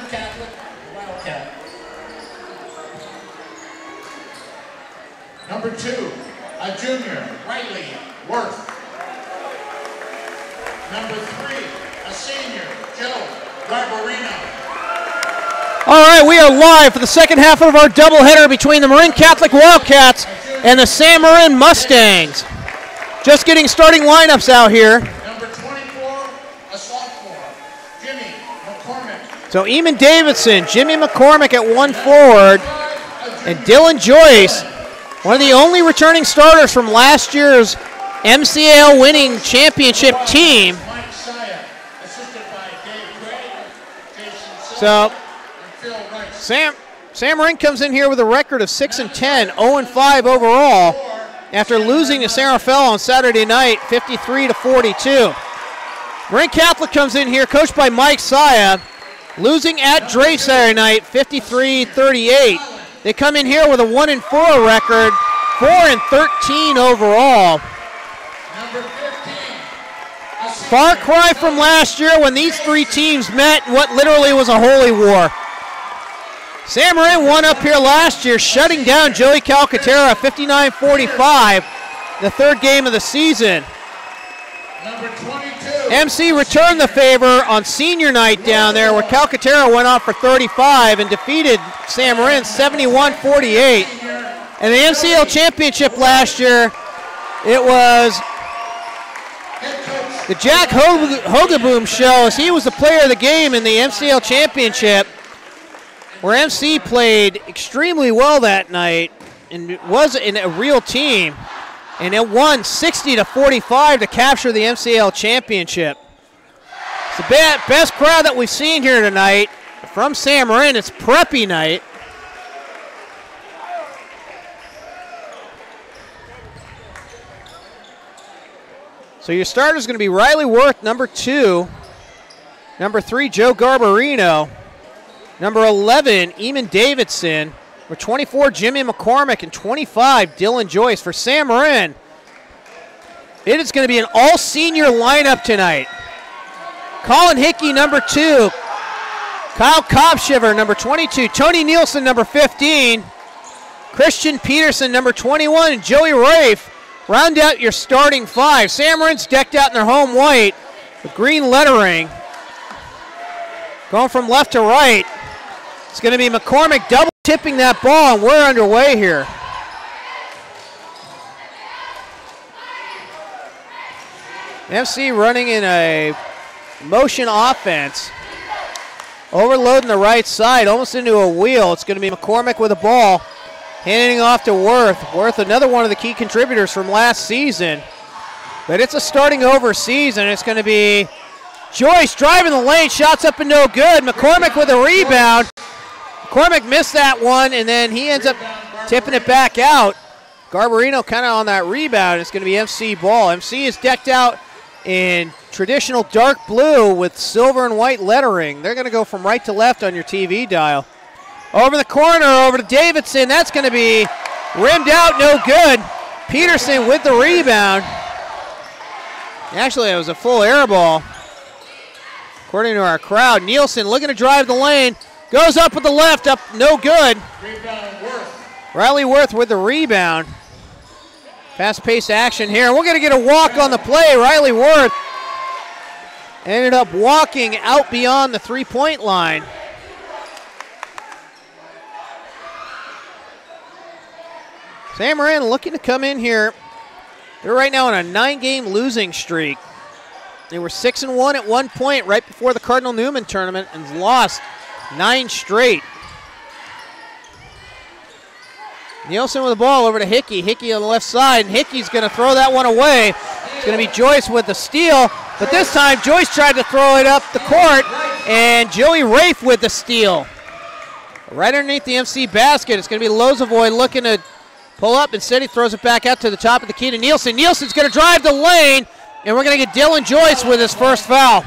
Catholic, Wildcat. Number 2, a junior, Riley Worth. Number 3, a senior, Joe Garbarino. All right, we are live for the second half of our doubleheader between the Marin Catholic Wildcats and the San Marin Mustangs. Just getting starting lineups out here. Number 24, a sophomore, Jimmy McCormick. So Eamon Davidson, Jimmy McCormick at 1 forward, and Dylan Joyce, one of the only returning starters from last year's MCAL winning championship team. Mike Saya, assisted by Dave Gray, Jason So and Phil Rice. Sam Marin comes in here with a record of 6-10, 0-5 overall, after losing to San Rafael on Saturday night, 53-42. Marin Catholic comes in here, coached by Mike Saya, losing at Drake Saturday night, 53-38. They come in here with a 1-4 record, 4-13 overall. Number 15, a Far cry from last year when these three teams met in what literally was a holy war. San Marin won up here last year, shutting down Joey Calcaterra 59-45, the third game of the season. number 22, MC returned the favor on senior night down there where Calcaterra went off for 35 and defeated San Marin 71-48. And the MCL championship last year, it was the Jack Hogaboom show, as he was the player of the game in the MCL championship, where MC played extremely well that night and was in a real team, and it won 60-45 to capture the MCL championship. It's the best crowd that we've seen here tonight from San Marin. It's Preppy night. So your starter is going to be Riley Worth, number 2. Number 3, Joe Garbarino. Number 11, Eamon Davidson. Number 24, Jimmy McCormick. And 25, Dylan Joyce. For San Marin, it is going to be an all-senior lineup tonight. Colin Hickey, number 2. Kyle Kopshiver, number 22. Tony Nielsen, number 15. Christian Peterson, number 21. And Joey Rafe. Round out your starting 5. San Marin's decked out in their home white with green lettering. Going from left to right. It's going to be McCormick double tipping that ball, and we're underway here. MC running in a motion offense. Overloading the right side, almost into a wheel. It's going to be McCormick with a ball. Handing off to Worth. Worth, another one of the key contributors from last season. But it's a starting over season. It's going to be Joyce driving the lane. Shots up and no good. McCormick with a rebound. McCormick missed that one, and then he ends up tipping it back out. Garbarino kind of on that rebound. It's going to be MC ball. MC is decked out in traditional dark blue with silver and white lettering. They're going to go from right to left on your TV dial. Over the corner, over to Davidson. That's going to be rimmed out, no good. Peterson with the rebound. Actually, it was a full air ball, according to our crowd. Nielsen looking to drive the lane. Goes up with the left, up, no good. rebound Worth. Riley Worth with the rebound. Fast-paced action here. We're going to get a walk on the play. Riley Worth ended up walking out beyond the three-point line. San Marin looking to come in here. They're right now on a 9-game losing streak. They were 6-1 at one point right before the Cardinal Newman tournament and lost 9 straight. Nielsen with the ball over to Hickey. Hickey on the left side, and Hickey's going to throw that one away. It's going to be Joyce with the steal, but this time Joyce tried to throw it up the court, and Joey Rafe with the steal. Right underneath the MC basket, it's going to be Lozavoy looking to pull up. Instead, he throws it back out to the top of the key to Nielsen. Nielsen's going to drive the lane, and we're going to get Dylan Joyce with his first foul.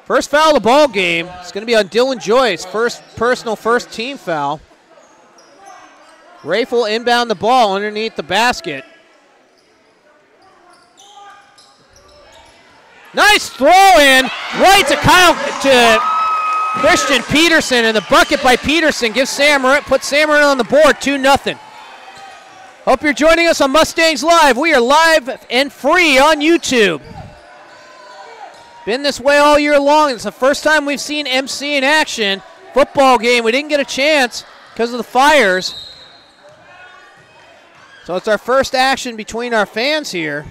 First foul of the ball game. It's going to be on Dylan Joyce. First personal, first team foul. Rafe will inbound the ball underneath the basket. Nice throw in right to Christian Peterson, and the bucket by Peterson puts Sam Marin on the board, 2-0. Hope you're joining us on Mustangs Live. We are live and free on YouTube. Been this way all year long. It's the first time we've seen MC in action. Football game, we didn't get a chance because of the fires. So it's our first action between our fans here.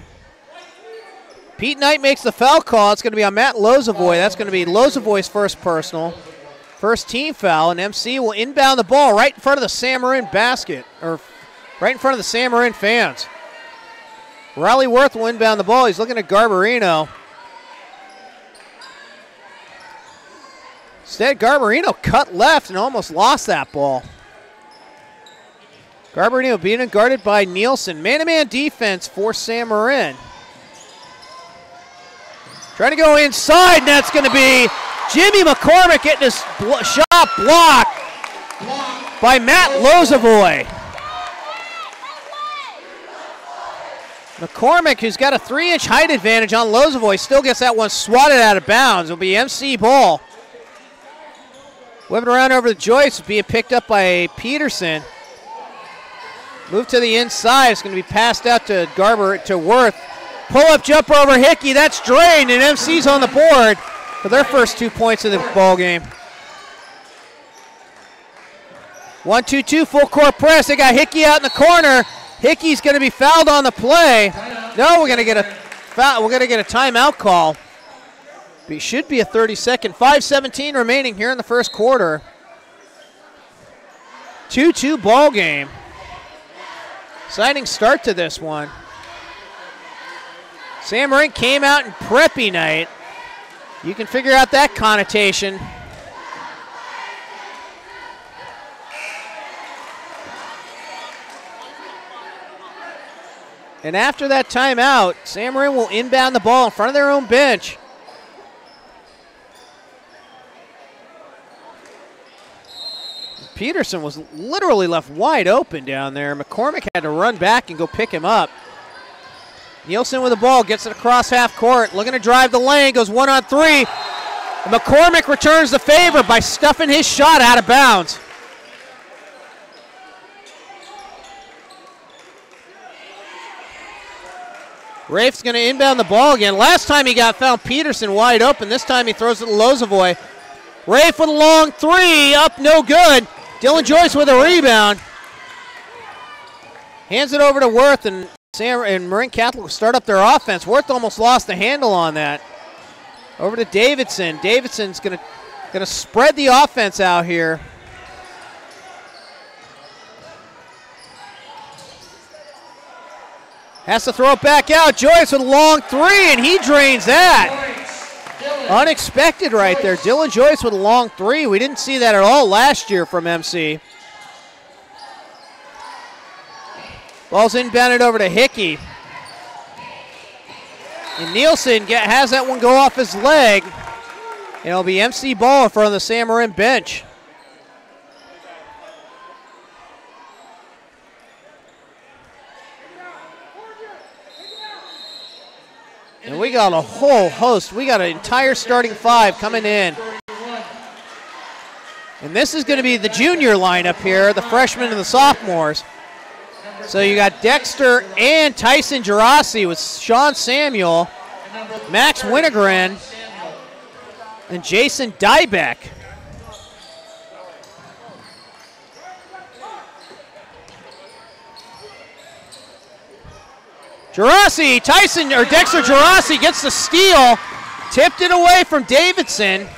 Pete Knight makes the foul call. It's going to be on Matt Lozovoy. That's going to be Lozovoy's first personal. First team foul, and MC will inbound the ball right in front of the Sam Marin basket, or right in front of the Sam Marin fans. Riley Worth will inbound the ball. He's looking at Garbarino. Instead, Garbarino cut left and almost lost that ball. Garbarino being guarded by Nielsen. Man-to-man defense for Sam Marin. Trying to go inside, and that's going to be Jimmy McCormick getting his shot blocked by Matt Lozovoy. McCormick, who's got a 3-inch height advantage on Lozovoy, still gets that one swatted out of bounds. It'll be MC ball. Whipping around over the joist, being picked up by Peterson. Move to the inside. It's going to be passed out to Worth. Pull-up jumper over Hickey. That's drained, and MC's on the board for their first 2 points of the ball game. 1-2-2 full court press. They got Hickey out in the corner. Hickey's going to be fouled on the play. No, we're going to get a foul. We're going to get a timeout call. It should be a 30-second. 5:17 remaining here in the first quarter. 2-2 ball game. Exciting start to this one. Sam Marin came out in preppy night. You can figure out that connotation. And after that timeout, Sam Marin will inbound the ball in front of their own bench. Peterson was literally left wide open down there. McCormick had to run back and go pick him up. Nielsen with the ball, gets it across half court, looking to drive the lane, goes 1-on-3. And McCormick returns the favor by stuffing his shot out of bounds. Rafe's going to inbound the ball again. Last time he found Peterson wide open. This time he throws it to Lozovoy. Rafe with a long three, up no good. Dylan Joyce with a rebound. Hands it over to Worth, and Marin Catholic will start up their offense. Worth almost lost the handle on that. Over to Davidson. Davidson's gonna spread the offense out here. Has to throw it back out. Joyce with a long three, and he drains that. Unexpected right there. Dylan Joyce with a long three. We didn't see that at all last year from MC. Ball's inbounded over to Hickey. And Nielsen has that one go off his leg. And it'll be MC ball in front of the Sam Marin bench. And we got a whole host. We got an entire starting five coming in. And this is going to be the junior lineup here, the freshmen and the sophomores. So you got Dexter and Tyson Gerasi with Sean Samuel, Max Wintegren, and Jason Dybeck. Dexter Gerasi gets the steal, tipped it away from Davidson.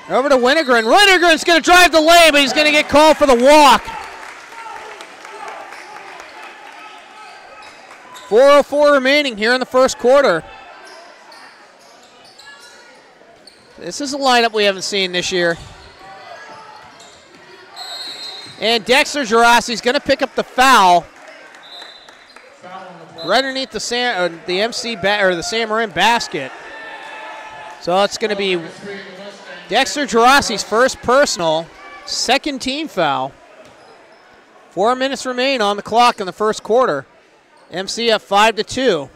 Over to Wintegren. Wintegren's going to drive the lane, but he's going to get called for the walk. 4:04 remaining here in the first quarter. This is a lineup we haven't seen this year. And Dexter Gerasi's going to pick up the foul right underneath the Sam Marin basket. So it's going to be Dexter Gerasi's first personal, second team foul. 4 minutes remain on the clock in the first quarter. MC up 5-2.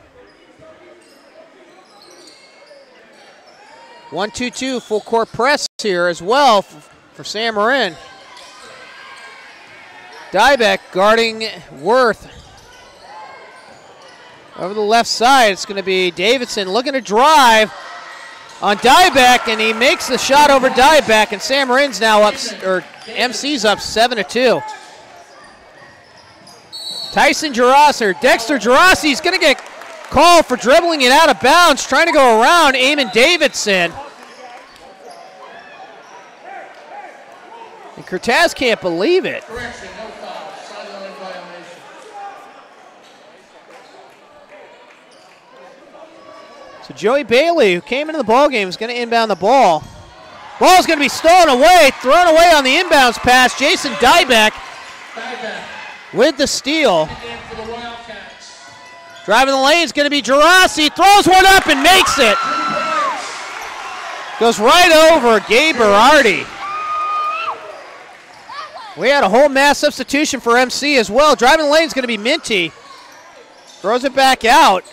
1-2-2 full court press here as well for Sam Marin. Dybeck guarding Worth. Over the left side, it's going to be Davidson looking to drive on Dybeck, and he makes the shot over Dybeck, and Sam Marin's now up, or MC's up 7-2. Tyson Gerasi, Dexter Gerasi's going to get called for dribbling it out of bounds, trying to go around Eamon Davidson. And Cortez can't believe it. Correction, no foul. Sideline violation. So Joey Bailey, who came into the ballgame, is going to inbound the ball. Ball's going to be stolen away, thrown away on the inbounds pass. Jason Dybeck with the steal. Driving the lane is going to be Gerasi. Throws one up and makes it. Goes right over Gabe Berardi. We had a whole mass substitution for MC as well. Driving the lane is going to be Minty. Throws it back out.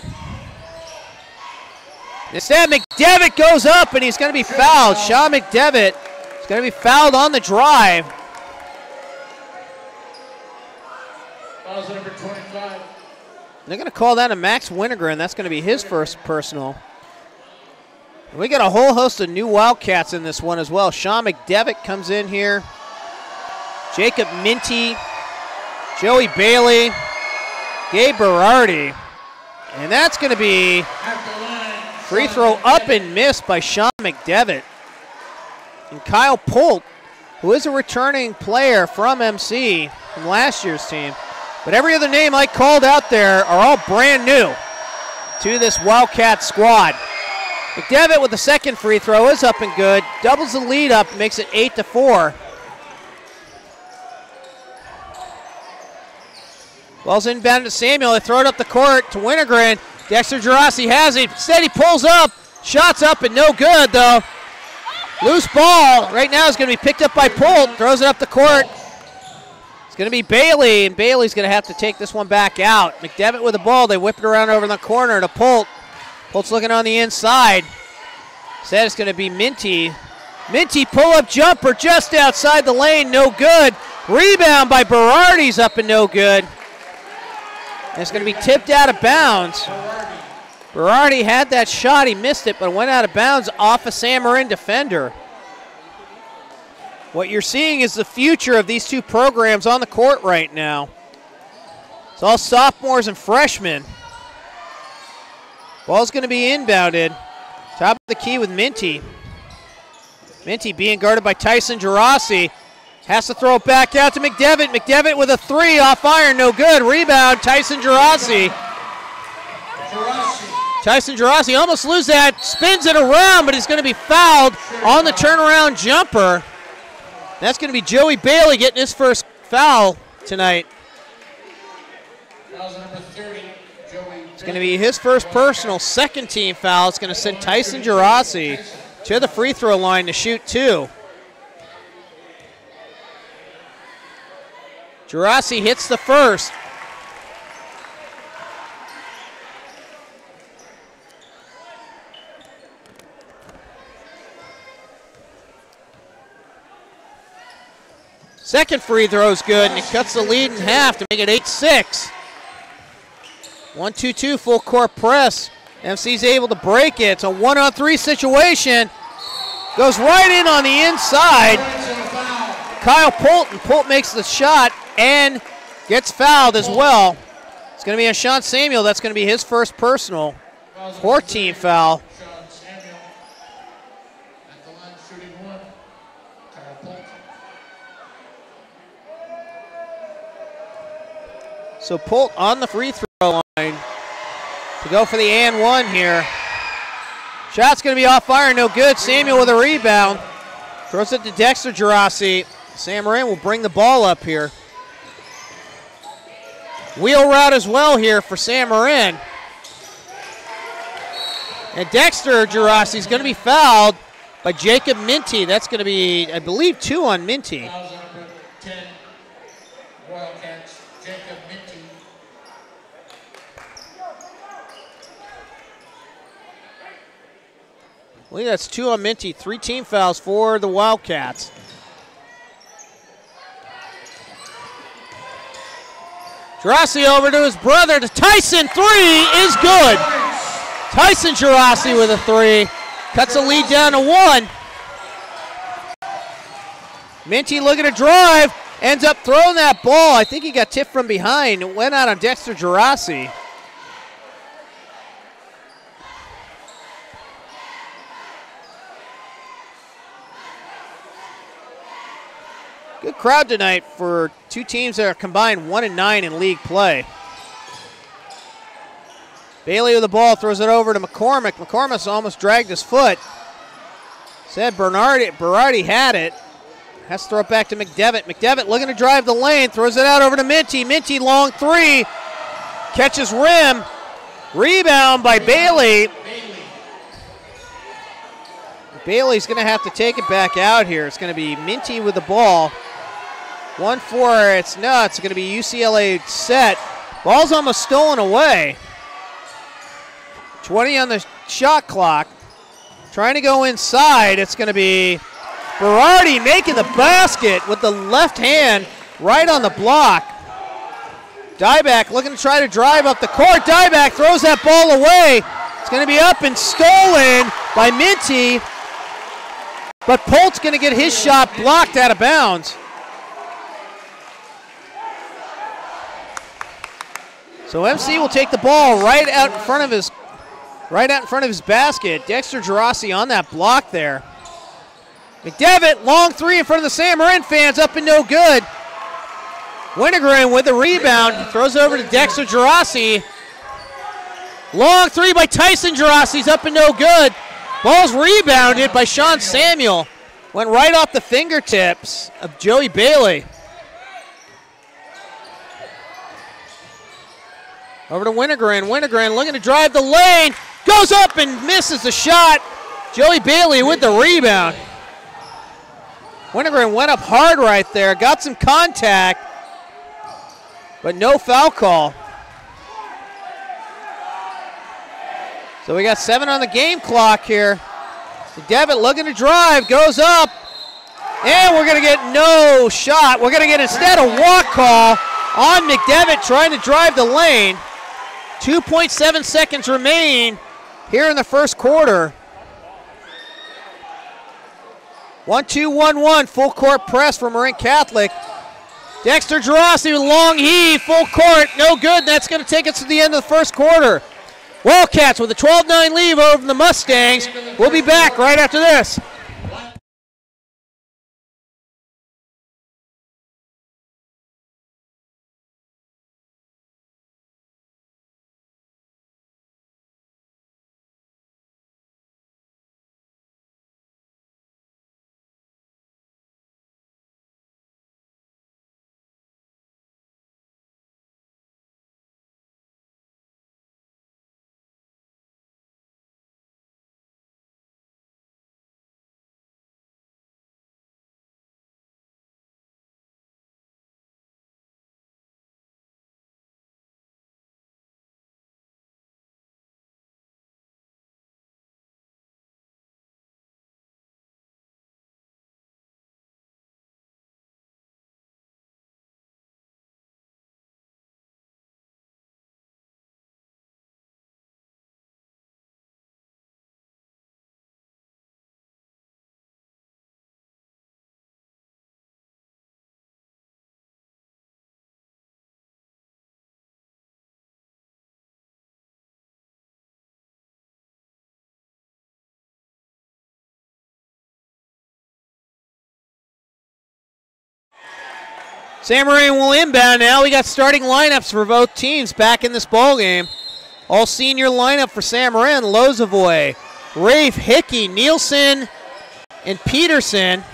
Instead, McDevitt goes up and he's going to be fouled. Sean McDevitt is going to be fouled on the drive. Fouls number 25. They're going to call that a Max Wintergren. That's going to be his first personal. And we got a whole host of new Wildcats in this one as well. Sean McDevitt comes in here. Jacob Minty, Joey Bailey, Gabe Berardi. And that's going to be free throw up and missed by Sean McDevitt. And Kyle Polt, who is a returning player from MC from last year's team. But every other name I called out there are all brand new to this Wildcat squad. McDevitt with the second free throw is up and good. Doubles the lead up, makes it 8-4. Ball's inbound to Samuel. They throw it up the court to Wintergren. Dexter Gerasi has it. Instead he pulls up. Shots up and no good though. Loose ball right now is going to be picked up by Polt. Throws it up the court. It's going to be Bailey, and Bailey's going to have to take this one back out. McDevitt with the ball. They whip it around over in the corner to Polt. Polt's looking on the inside. Instead it's going to be Minty. Minty pull-up jumper just outside the lane. No good. Rebound by Berardi's up and no good. And it's going to be tipped out of bounds. Berardi had that shot. He missed it, but went out of bounds off a Sam Marin defender. What you're seeing is the future of these two programs on the court right now. It's all sophomores and freshmen. Ball's going to be inbounded. Top of the key with Minty. Minty being guarded by Tyson Gerasi. Has to throw it back out to McDevitt. McDevitt with a three off iron, no good. Rebound, Tyson Gerasi. Tyson Gerasi almost loses that. Spins it around, but he's going to be fouled on the turnaround jumper. That's going to be Joey Bailey getting his first foul tonight. It's going to be his first personal, second team foul. It's going to send Tyson Gerasi to the free throw line to shoot two. Gerasi hits the first. Second free throw is good, and he cuts the lead in half to make it 8-6. 1-2-2 full court press. MC's able to break it. It's a 1-on-3 situation. Goes right in on the inside. Kyle Polt, and Polt makes the shot and gets fouled as well. It's going to be on Sean Samuel. That's going to be his first personal. 14 foul. So Polt on the free throw line to go for the and one here. Shot's going to be off iron, no good. Samuel with a rebound. Throws it to Dexter Gerasi. Sam Marin will bring the ball up here. Wheel route as well here for Sam Marin. And Dexter Gerasi is going to be fouled by Jacob Minty. That's going to be, I believe, 2 on Minty. I believe that's 2 on Minty. 3 team fouls for the Wildcats. Girassi over to his brother, to Tyson. 3 is good. Tyson Girassi with a 3. Cuts the lead down to 1. Minty looking to drive. Ends up throwing that ball. I think he got tipped from behind. It went out on Dexter Girassi. Good crowd tonight for 2 teams that are combined 1-9 in league play. Bailey with the ball, throws it over to McCormick. McCormick's almost dragged his foot. Said Berardi had it. Has to throw it back to McDevitt. McDevitt looking to drive the lane, throws it out over to Minty. Minty long 3, catches rim. Rebound by Bailey. Bailey's going to have to take it back out here. It's going to be Minty with the ball. 1-4, it's going to be UCLA set. Ball's almost stolen away. 20 on the shot clock. Trying to go inside. It's going to be Berardi making the basket with the left hand right on the block. Dieback looking to try to drive up the court. Dieback throws that ball away. It's going to be up and stolen by Minty. But Polt's going to get his shot blocked out of bounds. So MC will take the ball right out in front of his basket. Dexter Girassi on that block there. McDevitt, long 3 in front of the Sam Marin fans, up and no good. Wintergren with the rebound, throws over to Dexter Girassi. Long 3 by Tyson Girassi, up and no good. Ball's rebounded by Sean Samuel. Went right off the fingertips of Joey Bailey. Over to Wintergren. Wintergren looking to drive the lane. Goes up and misses the shot. Joey Bailey with the rebound. Wintergren went up hard right there. Got some contact, but no foul call. So we got 7 on the game clock here. Devitt looking to drive, goes up, and we're going to get no shot. We're going to get instead a walk call on McDevitt trying to drive the lane. 2.7 seconds remain here in the first quarter. 1-2-1-1, full court press for Marin Catholic. Dexter Girassi with long heave, full court, no good. That's going to take us to the end of the first quarter. Wildcats with a 12-9 lead over the Mustangs. We'll be back right after this. Sam Marin will inbound now. We got starting lineups for both teams back in this ball game. All senior lineup for Sam Marin: Lozavoy, Rafe, Hickey, Nielsen, and Peterson.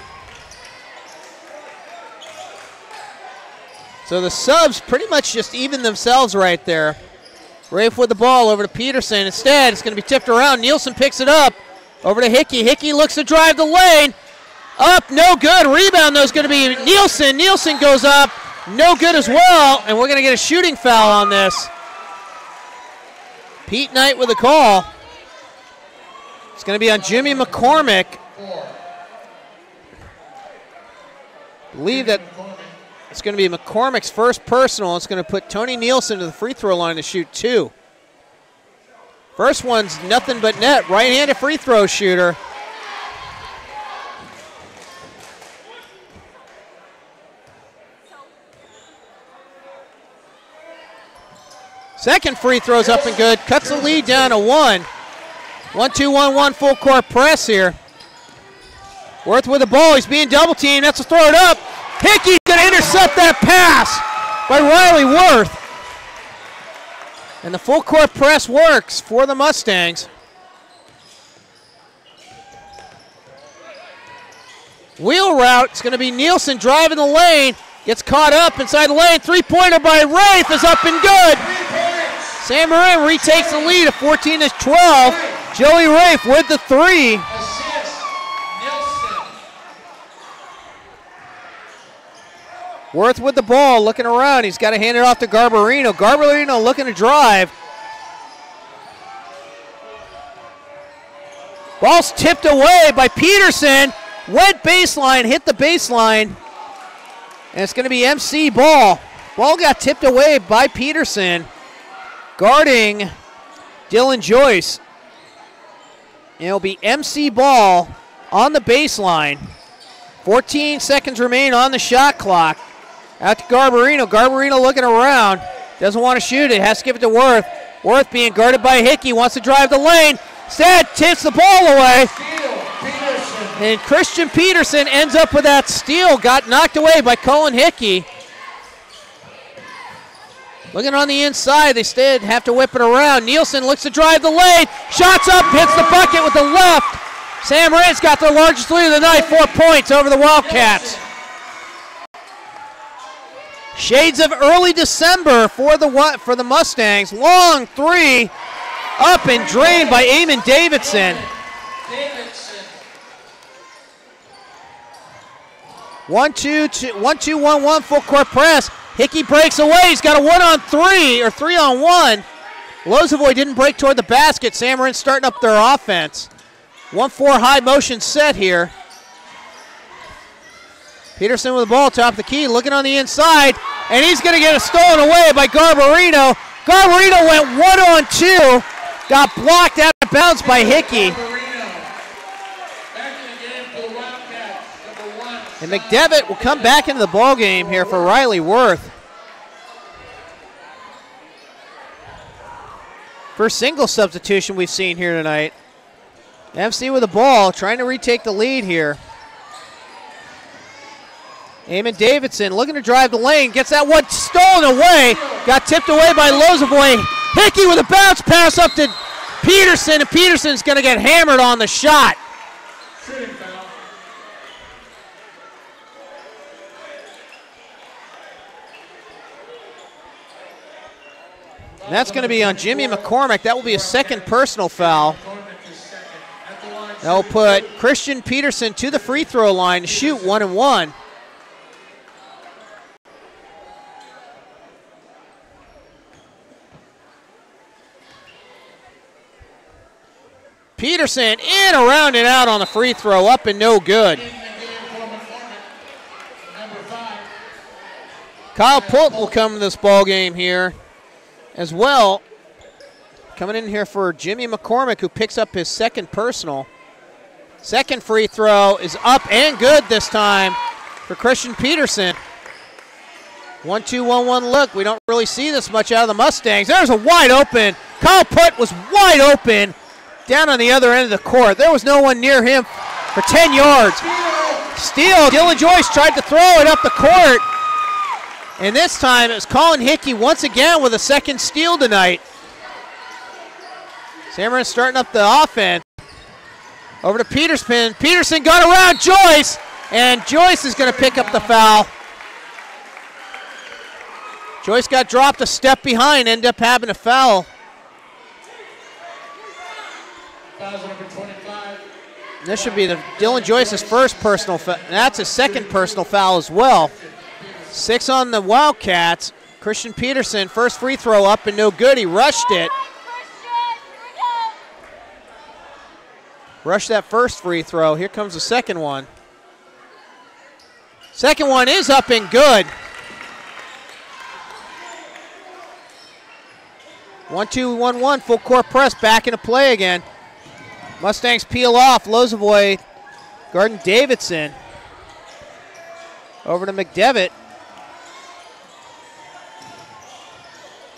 So the subs pretty much just even themselves right there. Rafe with the ball over to Peterson. Instead, it's going to be tipped around. Nielsen picks it up over to Hickey. Hickey looks to drive the lane. Up, no good. Rebound, though, is going to be Nielsen. Nielsen goes up, no good as well, and we're going to get a shooting foul on this. Pete Knight with a call. It's going to be on Jimmy McCormick. I believe that it's going to be McCormick's first personal. It's going to put Tony Nielsen to the free throw line to shoot 2. First one's nothing but net, right-handed free throw shooter. Second free throw's up and good, cuts the lead down to 1. 1-2-1-1 full court press here. Worth with the ball, he's being double teamed, that's to throw it up. Hickey's gonna intercept that pass by Riley Worth. And the full court press works for the Mustangs. Wheel route, it's gonna be Nielsen driving the lane, gets caught up inside the lane, three-pointer by Rafe is up and good. San Marin retakes the lead at 14-12. Joey Rafe with the 3. Worth with the ball, looking around. He's got to hand it off to Garbarino. Garbarino looking to drive. Ball's tipped away by Peterson. Went baseline, hit the baseline. And it's going to be MC ball. Ball got tipped away by Peterson. Guarding Dylan Joyce. It'll be MC ball on the baseline. 14 seconds remain on the shot clock. Out to Garbarino. Garbarino looking around. Doesn't want to shoot it. Has to give it to Worth. Worth being guarded by Hickey. Wants to drive the lane. Instead, tips the ball away. And Christian Peterson ends up with that steal. Got knocked away by Colin Hickey. Looking on the inside. They instead have to whip it around. Nielsen looks to drive the lane. Shots up. Hits the bucket with the left. San Marin's got their largest lead of the night. 4 points over the Wildcats. Shades of early December for the Mustangs. Long 3, up and drained by Eamon Davidson. 1-2-1-1 full court press. Hickey breaks away. He's got a 1-on-3 or 3-on-1. Lozovoy didn't break toward the basket. San Marin starting up their offense. 1-4 high motion set here. Peterson with the ball, top of the key, looking on the inside, and he's going to get it stolen away by Garbarino. Garbarino went 1-on-2, got blocked out of bounds by Hickey. And McDevitt will come back into the ball game here for Riley Worth. First single substitution we've seen here tonight. MC with the ball, trying to retake the lead here. Eamon Davidson looking to drive the lane, gets that one stolen away, got tipped away by Lozovoy. Hickey with a bounce pass up to Peterson, and Peterson's going to get hammered on the shot. And that's going to be on Jimmy McCormick. That will be a second personal foul. That will put Christian Peterson to the free throw line to shoot 1-and-1. Peterson in, around and out on the free throw, up and no good. Kyle Pult will come to this ball game here as well. Coming in here for Jimmy McCormick, who picks up his second personal. Second free throw is up and good this time for Christian Peterson. 1-2-1-1 look. We don't really see this much out of the Mustangs. There's a wide open. Kyle Pult was wide open down on the other end of the court. There was no one near him for 10 yards. Steal. Dylan Joyce tried to throw it up the court. And this time it was Colin Hickey once again with a second steal tonight. San Marin starting up the offense. Over to Peterson. Peterson got around Joyce, and Joyce is going to pick up the foul. Joyce got dropped a step behind, ended up having a foul. This should be Dylan Joyce's first personal foul. That's his second personal foul as well. 6 on the Wildcats. Christian Peterson, first free throw up and no good. He rushed it. Rushed that first free throw. Here comes the second one. Second one is up and good. 1-2-1-1, full court press, back into play again. Mustangs peel off. Lozovoy guarding Davidson. Over to McDevitt.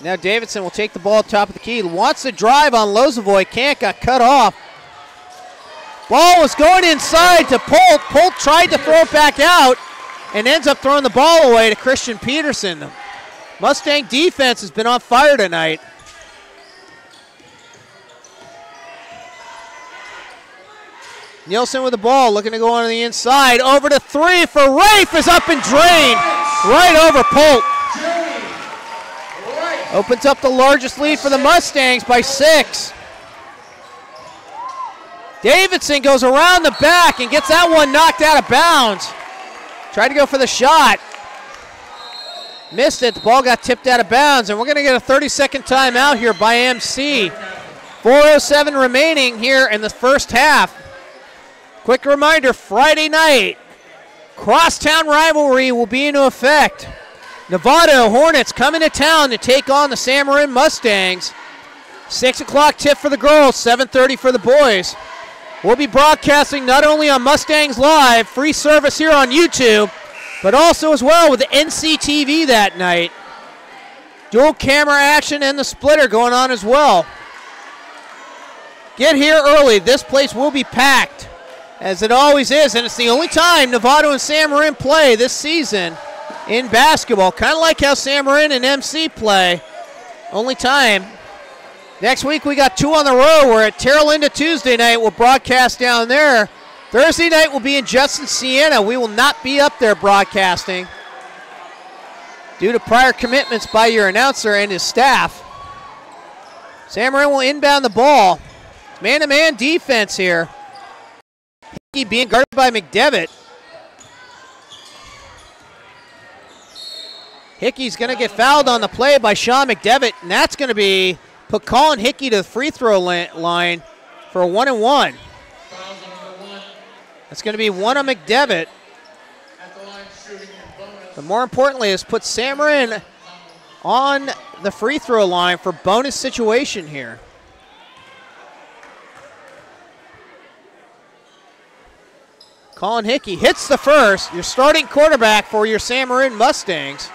Now Davidson will take the ball at top of the key. Wants to drive on Lozovoy. Can't, got cut off. Ball was going inside to Polt. Polt tried to throw it back out and ends up throwing the ball away to Christian Peterson. The Mustang defense has been on fire tonight. Nielsen with the ball, looking to go on the inside. Over to three for Rafe, is up and drained. Right over Polt. Opens up the largest lead for the Mustangs by 6. Davidson goes around the back and gets that one knocked out of bounds. Tried to go for the shot. Missed it, the ball got tipped out of bounds, and we're going to get a 30-second timeout here by MC. 4:07 remaining here in the first half. Quick reminder, Friday night, crosstown rivalry will be in effect. Nevada Hornets coming to town to take on the San Marin Mustangs. 6 o'clock tip for the girls, 7:30 for the boys. We'll be broadcasting not only on Mustangs Live, free service here on YouTube, but also as well with the NCTV that night. Dual camera action and the splitter going on as well. Get here early. This place will be packed, as it always is, and it's the only time Novato and San Marin play this season in basketball. Kind of like how San Marin and MC play. Only time. Next week we got 2 on the road. We're at Terra Linda Tuesday night. We'll broadcast down there. Thursday night will be in Justin, Siena. We will not be up there broadcasting due to prior commitments by your announcer and his staff. San Marin will inbound the ball. Man-to-man defense here. Hickey being guarded by McDevitt. Hickey's going to get fouled on the play by Sean McDevitt, and that's going to be put Colin Hickey to the free throw line for a 1-and-1. That's going to be 1 on McDevitt. But more importantly, is put San Marin on the free throw line for bonus situation here. Colin Hickey hits the first. Your starting quarterback for your San Marin Mustangs.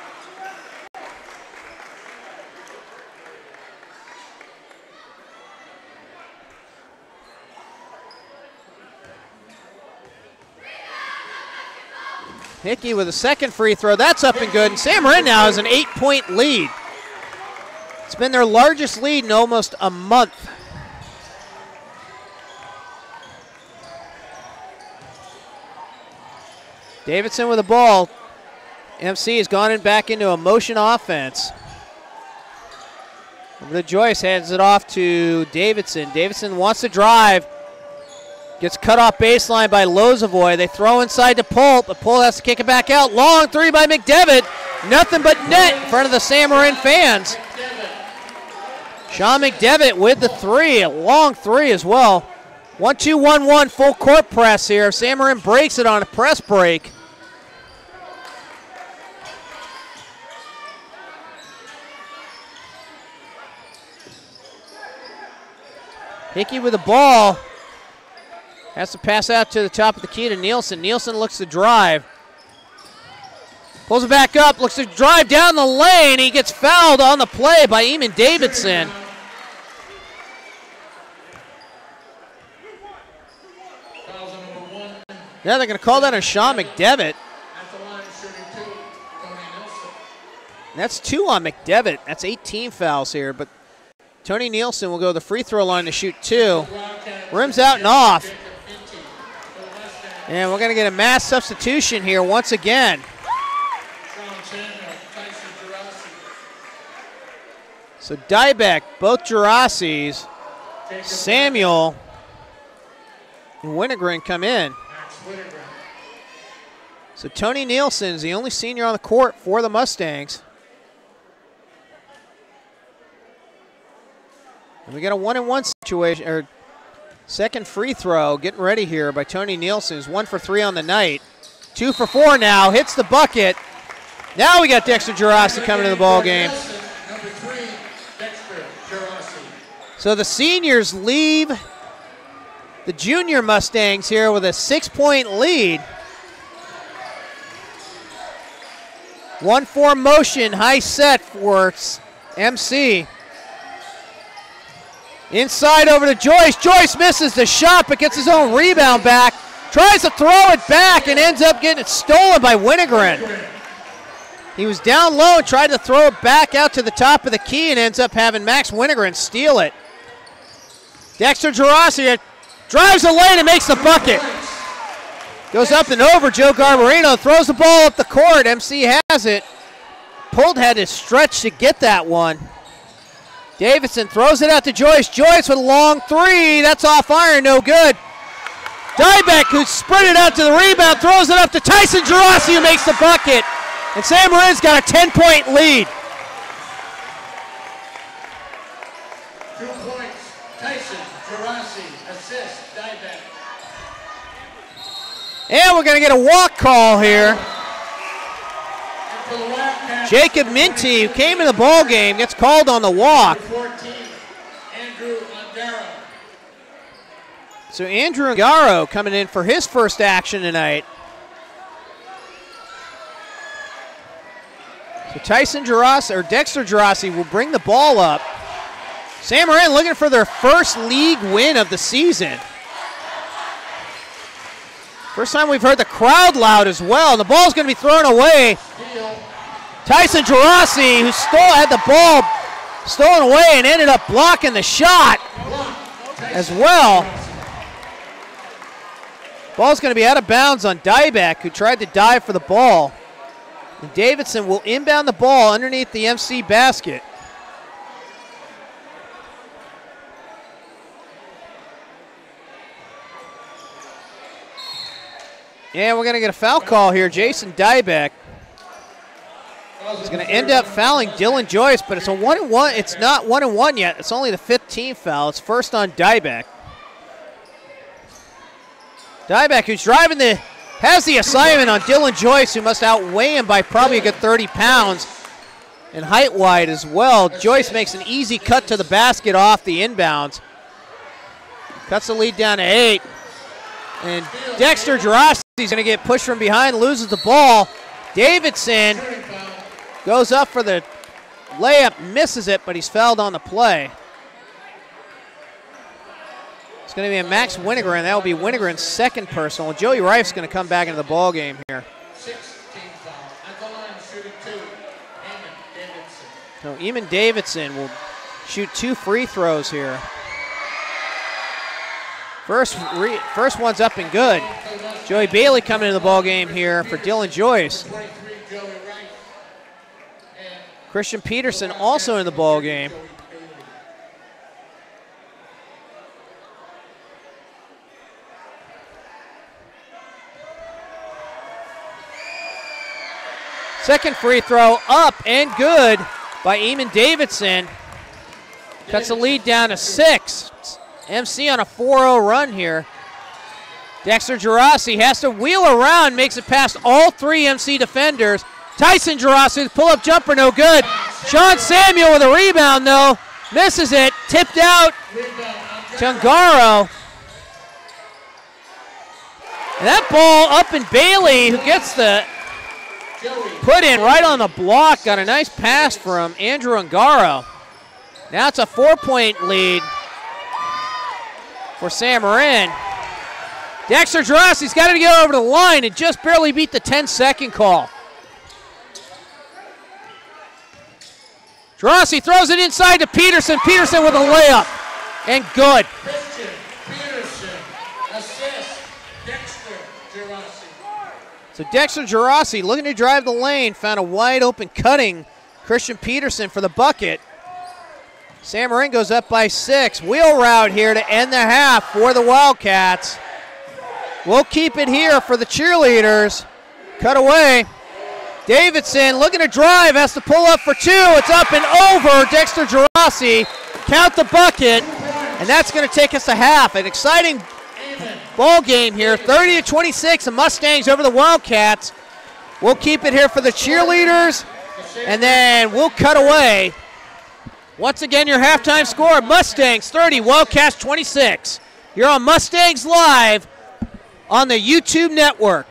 Hickey with a second free throw. That's up and good. And San Marin now has an 8-point lead. It's been their largest lead in almost a month. Davidson with the ball. MC has gone back into a motion offense. Over to Joyce, hands it off to Davidson. Davidson wants to drive. Gets cut off baseline by Lozovoy. They throw inside to Polt, but Polt has to kick it back out. Long three by McDevitt. Nothing but net in front of the San Marin fans. Sean McDevitt with the three, a long three as well. 1-2-1-1 full court press here. San Marin breaks it on a press break. Hickey with the ball. Has to pass out to the top of the key to Nielsen. Nielsen looks to drive. Pulls it back up, looks to drive down the lane. He gets fouled on the play by Eamon Davidson. Now they're going to call that on Sean McDevitt. That's 2 on McDevitt. That's 18 fouls here, but Tony Nielsen will go to the free throw line to shoot 2. Rims out and off. And we're going to get a mass substitution here once again. So Dybeck, both Gerasis, Samuel, and Wintergren come in. So Tony Nielsen is the only senior on the court for the Mustangs. And we got a 1-and-1 situation, or Second free throw getting ready here by Tony Nielsen, who's 1 for 3 on the night. 2 for 4 now, hits the bucket. Now we got Dexter Gerasi coming to the ball game. Number 3, Dexter Gerasi. So the seniors leave the junior Mustangs here with a 6-point lead. 1-4 motion, high set for MC. Inside over to Joyce. Joyce misses the shot but gets his own rebound back. Tries to throw it back and ends up getting it stolen by Wintegren. He was down low and tried to throw it back out to the top of the key and ends up having Max Wintegren steal it. Dexter Gerasi drives the lane and makes the bucket. Goes up and over. Joe Garbarino throws the ball up the court. MC has it. Pulled had to stretch to get that one. Davidson throws it out to Joyce. Joyce with a long three. That's off iron, no good. Dybeck, who sprinted out to the rebound, throws it up to Tyson Gerasi, who makes the bucket. And Sam Marin's got a 10-point lead. 2 points, Tyson Gerasi, assist, Dybeck. And we're going to get a walk call here. Jacob Minty, who came in the ball game, gets called on the walk. 14, Andrew Ungaro. So Andrew Ungaro coming in for his first action tonight. So Tyson Gerasi, or Dexter Gerasi, will bring the ball up. Sam Marin looking for their first league win of the season. First time we've heard the crowd loud as well. The ball's going to be thrown away. Tyson Gerasi, who had the ball stolen away and ended up blocking the shot as well. Ball's going to be out of bounds on Dybeck, who tried to dive for the ball. And Davidson will inbound the ball underneath the MC basket. And we're going to get a foul call here. Jason Dybeck is going to end up fouling Dylan Joyce, but it's a 1-and-1. It's not 1-and-1 yet. It's only the 15th foul. It's first on Dybeck. Dybeck, who's has the assignment on Dylan Joyce, who must outweigh him by probably a good 30 pounds and height wide as well. Joyce makes an easy cut to the basket off the inbounds. Cuts the lead down to 8. And Dexter Gerasi is going to get pushed from behind, loses the ball. Davidson goes up for the layup, misses it, but he's fouled on the play. It's going to be a Max Wintegren. That will be Wintegren's second personal. Joey Rife's going to come back into the ball game here. 16 foul. At the line, shooting 2, Eamon Davidson. So Eamon Davidson will shoot 2 free throws here. First one's up and good. Joey Bailey coming into the ball game here for Dylan Joyce. Christian Peterson also in the ball game. Second free throw up and good by Eamon Davidson. Cuts the lead down to 6. MC on a 4-0 run here. Dexter Gerasi has to wheel around, makes it past all 3 MC defenders. Tyson Gerasi, pull-up jumper, no good. Sean Samuel with a rebound, though. Misses it, tipped out to Ungaro. And that ball up in Bailey, who gets the put in right on the block. Got a nice pass from Andrew Ungaro. Now it's a 4-point lead for Sam Marin. Dexter Gerasi's got to get over the line and just barely beat the 10-second call. Gerasi throws it inside to Peterson. Peterson with a layup. And good. Christian Peterson, assist, Dexter Gerasi. So Dexter Gerasi looking to drive the lane. Found a wide open cutting Christian Peterson for the bucket. Sam Marin goes up by 6. Wheel route here to end the half for the Wildcats. We'll keep it here for the cheerleaders. Cut away. Davidson looking to drive, has to pull up for 2. It's up and over. Dexter Gerasi, count the bucket. And that's going to take us to half. An exciting ball game here. 30-26, the Mustangs over the Wildcats. We'll keep it here for the cheerleaders, and then we'll cut away. Once again, your halftime score, Mustangs 30, Wildcats 26. You're on Mustangs Live on the YouTube network.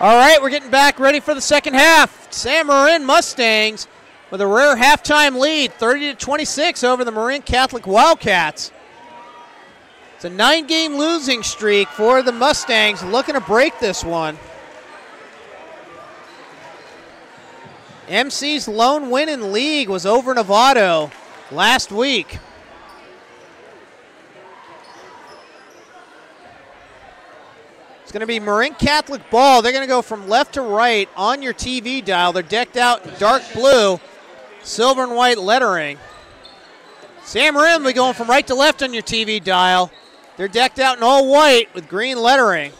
All right, we're getting back ready for the second half. San Marin Mustangs with a rare halftime lead, 30-26 over the Marin Catholic Wildcats. It's a 9-game losing streak for the Mustangs, looking to break this one. MC's lone win in league was over Novato last week. It's going to be Marin Catholic ball. They're going to go from left to right on your TV dial. They're decked out in dark blue, silver and white lettering. San Marin will be going from right to left on your TV dial. They're decked out in all white with green lettering.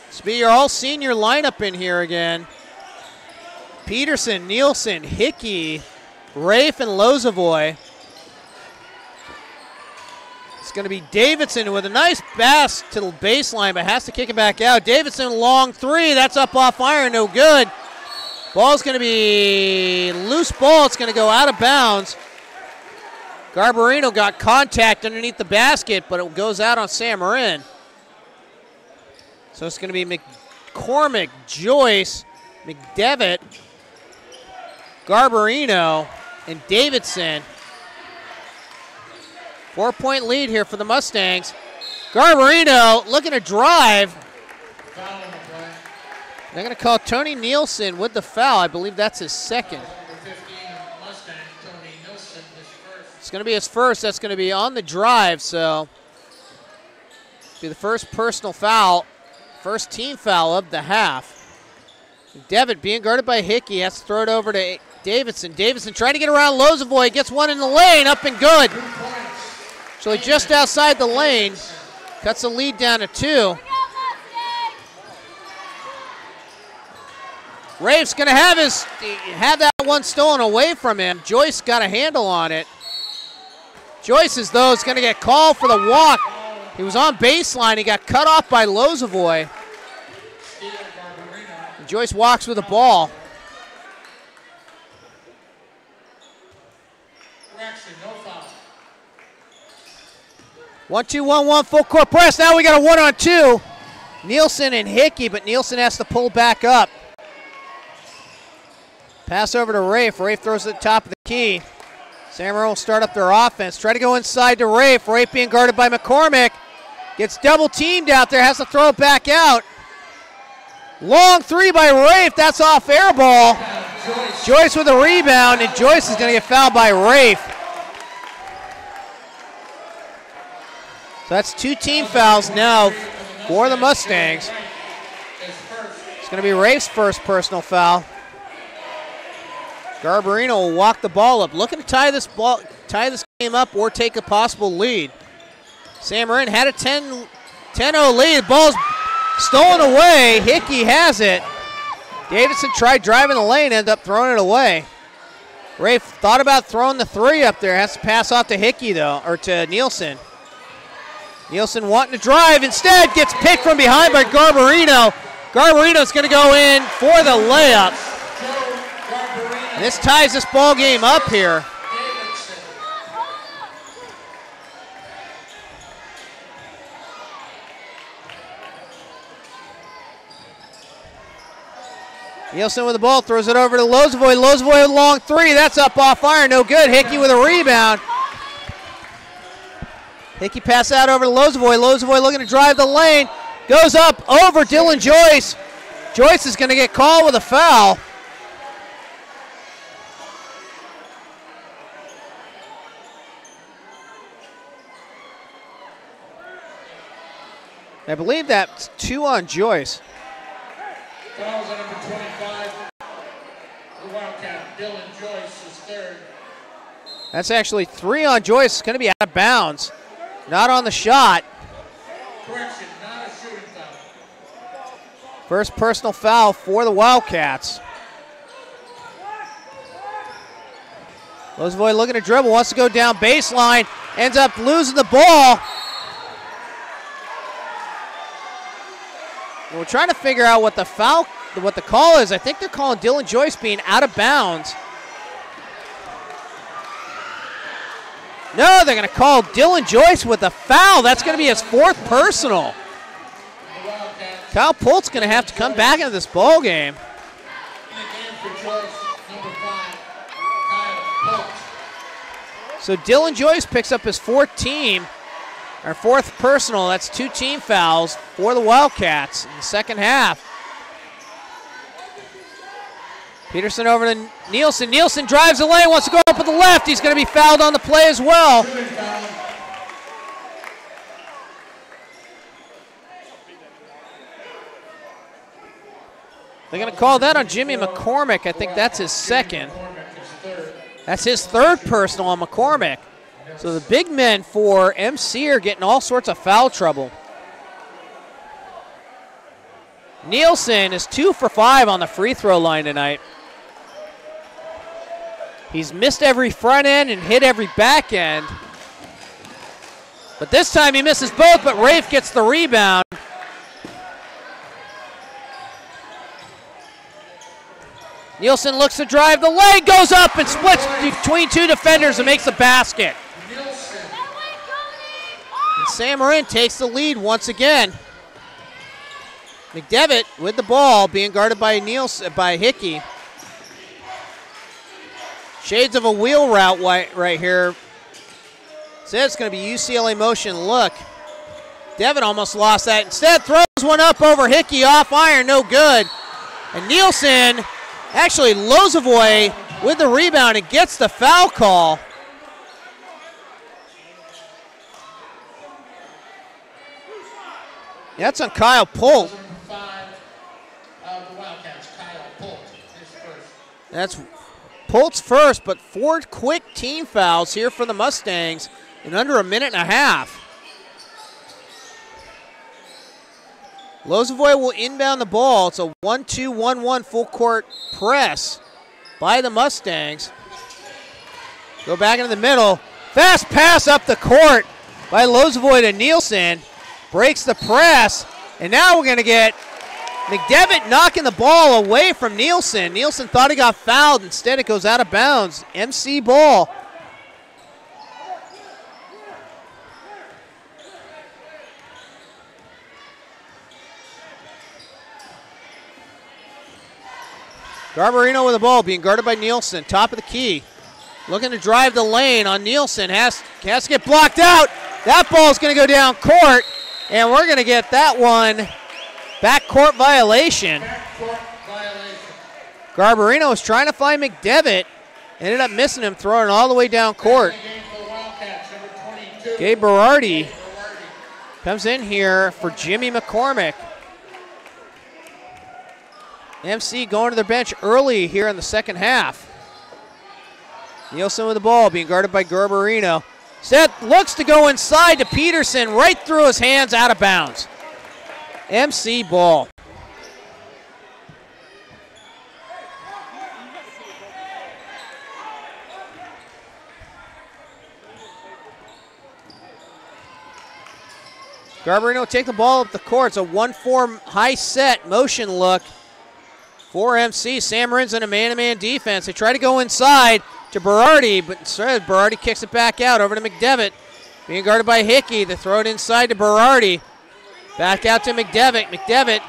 This will be your all-senior lineup in here again. Peterson, Nielsen, Hickey, Rafe, and Lozovoy. It's going to be Davidson with a nice pass to the baseline, but has to kick it back out. Davidson, long three. That's up off iron, no good. Ball's going to be loose ball. It's going to go out of bounds. Garbarino got contact underneath the basket, but it goes out on San Marin. So it's going to be McCormick, Joyce, McDevitt, Garbarino, and Davidson. 4-point lead here for the Mustangs. Garbarino looking to drive. They're going to call Tony Nielsen with the foul. I believe that's his second. It's going to be his first. That's going to be on the drive, so be the first personal foul. First team foul of the half. Devitt being guarded by Hickey, has to throw it over to Davidson. Davidson trying to get around Lozovoy, gets one in the lane, up and good. So just outside the lane, cuts the lead down to 2. Rafe's going to have that one stolen away from him. Joyce got a handle on it. Joyce is though is going to get called for the walk. He was on baseline. He got cut off by Lozovoy. And Joyce walks with the ball. No foul. 1-2-1-1 full court press. Now we got a 1-on-2. Nielsen and Hickey, but Nielsen has to pull back up. Pass over to Rafe. Rafe throws it at the top of the key. San Marin will start up their offense. Try to go inside to Rafe. Rafe being guarded by McCormick. Gets double teamed out there. Has to throw it back out. Long three by Rafe. That's off air ball. Joyce with a rebound, and Joyce is going to get fouled by Rafe. So that's 2 team fouls now for the Mustangs. It's going to be Rafe's first personal foul. Garbarino will walk the ball up, looking to tie this game up or take a possible lead. San Marin had a 10-0 lead. The ball's stolen away. Hickey has it. Davidson tried driving the lane, ended up throwing it away. Rafe thought about throwing the 3 up there. Has to pass off to Hickey, though, or to Nielsen. Nielsen wanting to drive. Instead, gets picked from behind by Garbarino. Garbarino's going to go in for the layup. And this ties this ball game up here. Nielsen with the ball, throws it over to Lozovoy. Lozovoy with a long 3. That's up off iron, no good. Hickey with a rebound. Hickey pass out over to Lozovoy. Lozovoy looking to drive the lane. Goes up over Dylan Joyce. Joyce is going to get called with a foul. I believe that's 2 on Joyce. Fouls on number 25. The Wildcat, Dylan Joyce is 3rd. That's actually 3 on Joyce. It's going to be out of bounds. Not on the shot. Correction, not a shooting foul. First personal foul for the Wildcats. Lozovoy looking to dribble, wants to go down baseline, ends up losing the ball. We're trying to figure out what the call is. I think they're calling Dylan Joyce being out of bounds. No, they're going to call Dylan Joyce with a foul. That's going to be his 4th personal. Kyle Polt's going to have to come back into this ball game. So Dylan Joyce picks up his 4th personal. That's 2 team fouls for the Wildcats in the second half. Peterson over to Nielsen. Nielsen drives the lane, wants to go up with the left. He's going to be fouled on the play as well. They're going to call that on Jimmy McCormick. I think that's his 2nd. That's his 3rd personal on McCormick. So the big men for MC are getting all sorts of foul trouble. Nielsen is 2 for 5 on the free throw line tonight. He's missed every front end and hit every back end. But this time he misses both, but Rafe gets the rebound. Nielsen looks to drive the lane, goes up and splits between 2 defenders and makes a basket. And Sam Marin takes the lead once again. McDevitt with the ball, being guarded by Hickey. Shades of a wheel route right here. Says it's going to be UCLA motion look. Devitt almost lost that. Instead throws one up over Hickey, off iron, no good. And Nielsen, actually Lozovoy with the rebound and gets the foul call. That's on Kyle Polt. That's Polt's first, but 4 quick team fouls here for the Mustangs in under a minute and a half. Lozovoy will inbound the ball. It's a 1-2-1-1 full court press by the Mustangs. Go back into the middle. Fast pass up the court by Lozovoy to Nielsen. Breaks the press, and now we're going to get McDevitt knocking the ball away from Nielsen. Nielsen thought he got fouled. Instead, it goes out of bounds. MC ball. Garbarino with the ball, being guarded by Nielsen. Top of the key. Looking to drive the lane on Nielsen. Has to get blocked out. That ball is going to go down court, and we're going to get that one. Backcourt violation. Garbarino was trying to find McDevitt. Ended up missing him, throwing it all the way down court. Gabe Berardi comes in here for Jimmy McCormick. MC going to their bench early here in the second half. Nielsen with the ball, being guarded by Garbarino. Seth looks to go inside to Peterson, right through his hands, out of bounds. MC ball. Garbarino take the ball up the court. It's a 1-4 high set motion look for MC. Sam Marin's in a man-to-man defense. They try to go inside to Berardi, but instead Berardi kicks it back out over to McDevitt. Being guarded by Hickey. They throw it inside to Berardi. Back out to McDevitt. McDevitt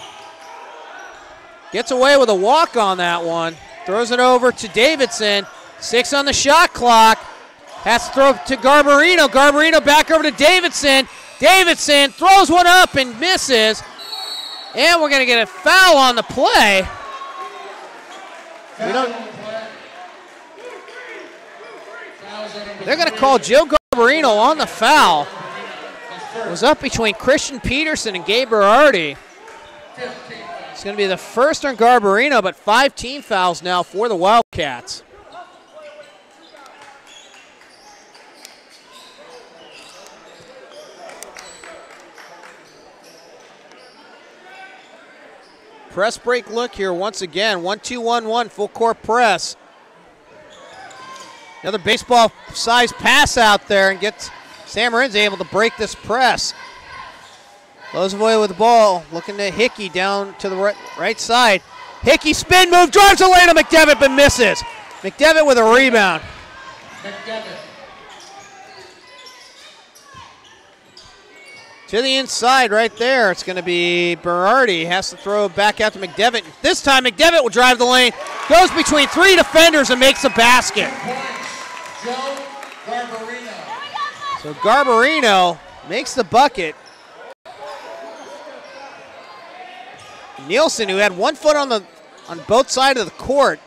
gets away with a walk on that one. Throws it over to Davidson. 6 on the shot clock. Has to throw it to Garbarino. Garbarino back over to Davidson. Davidson throws one up and misses. And we're going to get a foul on the play. They're going to call Joe Garbarino on the foul. It was up between Christian Peterson and Gabe Berardi. It's going to be the first on Garbarino, but 5 team fouls now for the Wildcats. Press break look here once again. 1-2-1-1 full court press. Another baseball size pass out there and gets Sam Marin's able to break this press. Lozovoy with the ball, looking to Hickey down to the right side. Hickey spin move, drives the lane to McDevitt, but misses. McDevitt with a rebound. McDevitt. To the inside right there, it's going to be Berardi. Has to throw back out to McDevitt. This time McDevitt will drive the lane, goes between 3 defenders and makes a basket. Joe Garbarino. So Garbarino makes the bucket. Nielsen, who had 1 foot on both sides of the court,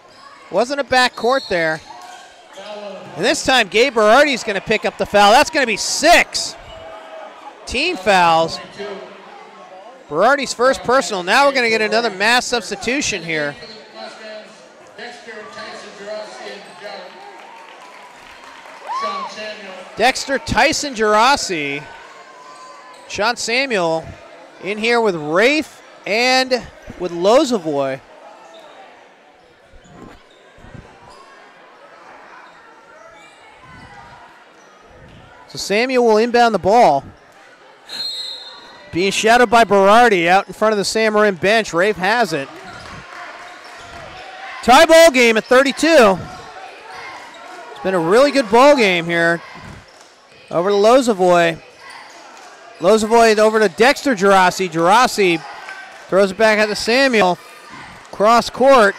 wasn't a back court there. And this time Gabe Berardi is going to pick up the foul. That's going to be 6. Team fouls. Berardi's first personal. Now we're going to get another mass substitution here. Dexter, Tyson, Gerasi, Sean Samuel in here with Rafe and with Lozovoy. So Samuel will inbound the ball. Being shadowed by Berardi out in front of the San Marin bench. Rafe has it. Tie ball game at 32. It's been a really good ball game here. Over to Lozovoy. Lozovoy over to Dexter Gerasi. Gerasi throws it back at the Samuel. Cross court.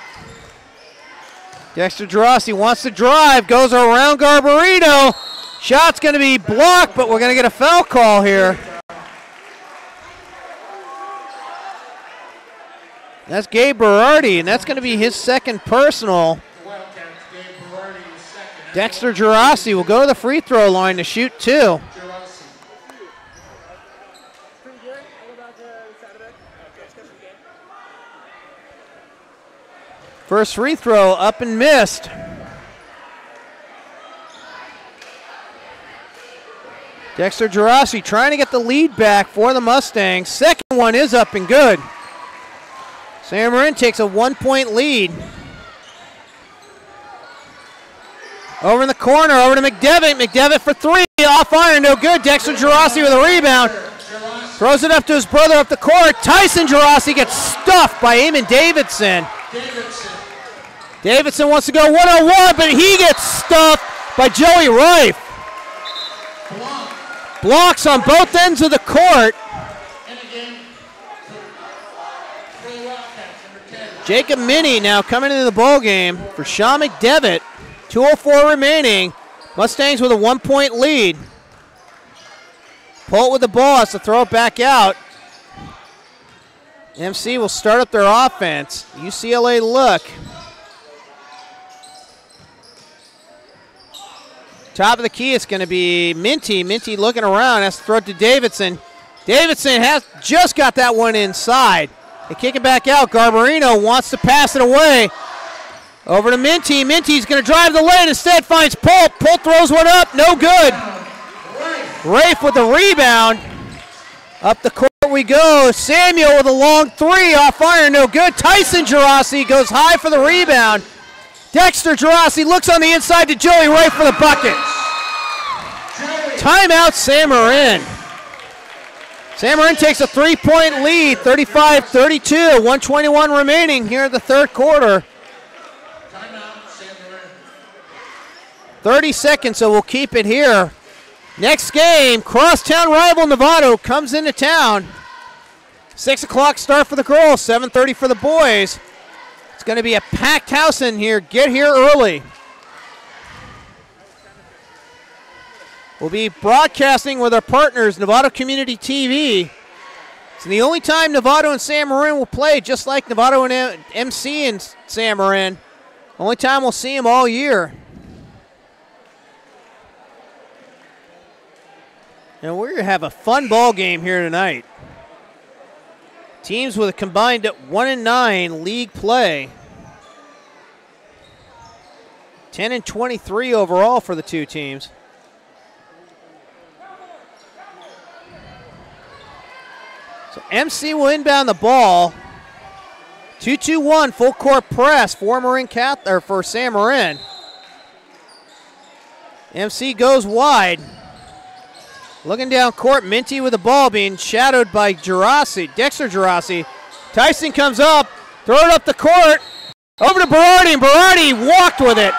Dexter Gerasi wants to drive. Goes around Garbarino. Shot's going to be blocked, but we're going to get a foul call here. That's Gabe Berardi, and that's going to be his second personal. Dexter Gerasi will go to the free throw line to shoot 2. First free throw up and missed. Dexter Gerasi trying to get the lead back for the Mustangs. Second one is up and good. San Marin takes a 1-point lead. Over in the corner, over to McDevitt. McDevitt for 3, off iron, no good. Dexter Gerasi with a rebound. Throws it up to his brother up the court. Tyson Gerasi gets stuffed by Eamon Davidson. Davidson wants to go one-on-one, but he gets stuffed by Joey Rife. Blocks on both ends of the court. Jacob Minnie now coming into the ball game for Sean McDevitt. 2:04 remaining. Mustangs with a 1-point lead. Polt with the ball, has to throw it back out. MC will start up their offense. UCLA look. Top of the key, it's going to be Minty. Minty looking around, has to throw it to Davidson. Davidson has just got that one inside. They kick it back out. Garbarino wants to pass it away. Over to Minty. Minty's going to drive the lane. Instead finds Polt. Polt throws one up. No good. Rafe with the rebound. Up the court we go. Samuel with a long 3. Off iron. No good. Tyson Gerasi goes high for the rebound. Dexter Gerasi looks on the inside to Joey Rafe for the bucket. Timeout San Marin. San Marin takes a 3-point lead, 35-32, 121 remaining here in the third quarter. 30 seconds, so we'll keep it here. Next game, crosstown rival Novato comes into town. 6 o'clock start for the girls, 7:30 for the boys. It's going to be a packed house in here. Get here early. We'll be broadcasting with our partners, Novato Community TV. It's the only time Novato and San Marin will play, just like Novato and MC and San Marin. Only time we'll see them all year. And we're going to have a fun ball game here tonight. Teams with a combined 1-9 league play. 10-23 overall for the two teams. So MC will inbound the ball. 2-2-1 full court press for for San Marin. MC goes wide. Looking down court, Minty with the ball being shadowed by Dexter Gerasi. Tyson comes up, throw it up the court, over to Berardi, and Berardi walked with it.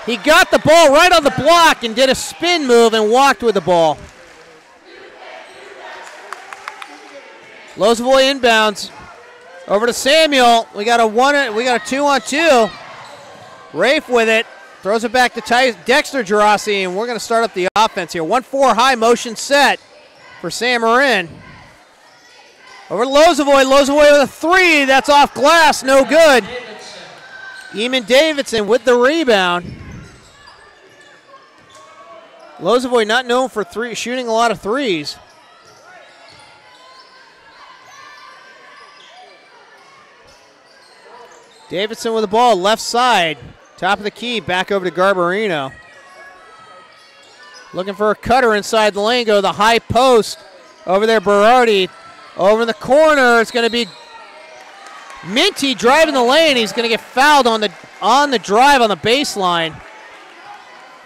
He got the ball right on the block and did a spin move and walked with the ball. Lozovoy inbounds. Over to Samuel. We got a 2-on-2. Rafe with it. Throws it back to Dexter Gerasi, and we're going to start up the offense here. 1-4 high motion set for Sam Marin. Over to Lozovoy. Lozovoy with a 3. That's off glass. No good. Eamon Davidson with the rebound. Lozovoy not known for shooting a lot of threes. Davidson with the ball, left side. Top of the key, back over to Garbarino. Looking for a cutter inside the lane. Go to the high post. Over there, Berardi. Over in the corner, it's going to be Minty driving the lane. He's going to get fouled on the drive on the baseline.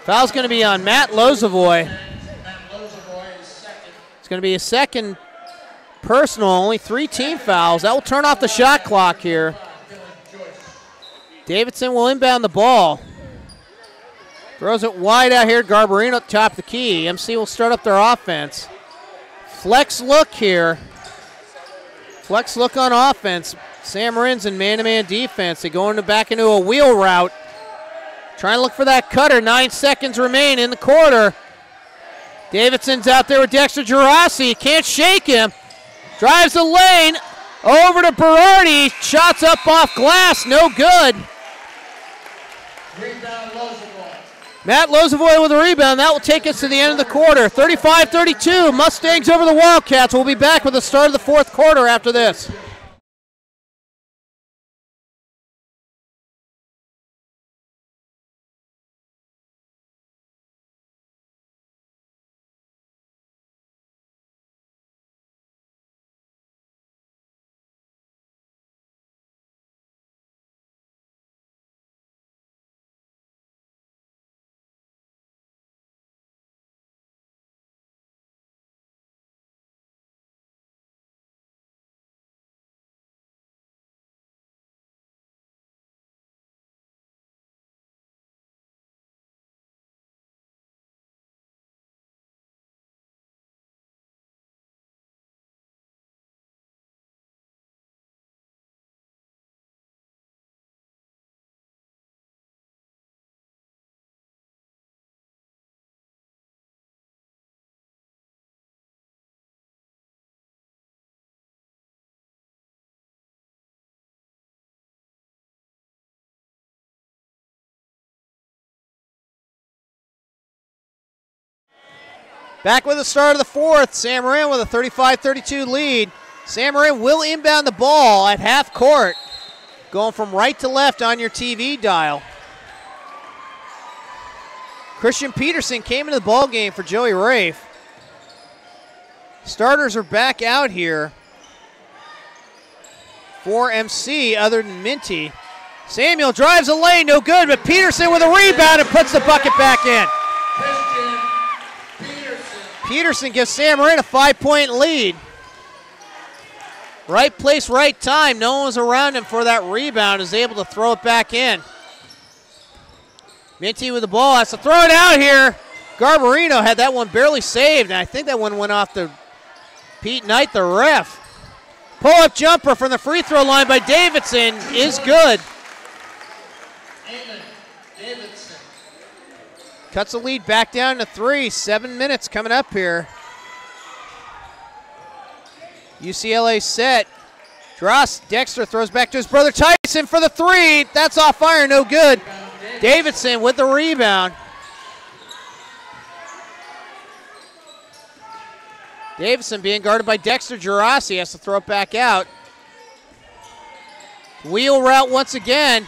Foul's going to be on Matt Lozovoy. It's going to be a second personal, only 3 team fouls. That will turn off the shot clock here. Davidson will inbound the ball. Throws it wide out here. Garbarino at the top of the key. MC will start up their offense. Flex look here. Flex look on offense. Sam Marin's in man-to-man defense. They go back into a wheel route. Trying to look for that cutter. 9 seconds remain in the quarter. Davidson's out there with Dexter Gerasi. Can't shake him. Drives the lane. Over to Berardi. Shots up off glass. No good. Rebound Lozovoy. Matt Lozovoy with a rebound. That will take us to the end of the quarter. 35-32. Mustangs over the Wildcats. We'll be back with the start of the 4th quarter after this. Back with the start of the 4th. Sam Marin with a 35-32 lead. Sam Marin will inbound the ball at half court. Going from right to left on your TV dial. Christian Peterson came into the ball game for Joey Rafe. Starters are back out here for MC other than Minty. Samuel drives the lane, no good, but Peterson with a rebound and puts the bucket back in. Peterson gives Sam Marin a 5-point lead. Right place, right time. No one was around him for that rebound. Is able to throw it back in. Minty with the ball has to throw it out here. Garbarino had that one barely saved, and I think that one went off to Pete Knight, the ref. Pull-up jumper from the free throw line by Davidson is good. Cuts the lead back down to 3. 7 minutes coming up here. UCLA set. Dexter throws back to his brother Tyson for the 3. That's off fire, no good. Davidson with the rebound. Davidson being guarded by Dexter Gerasi, has to throw it back out. Wheel route once again.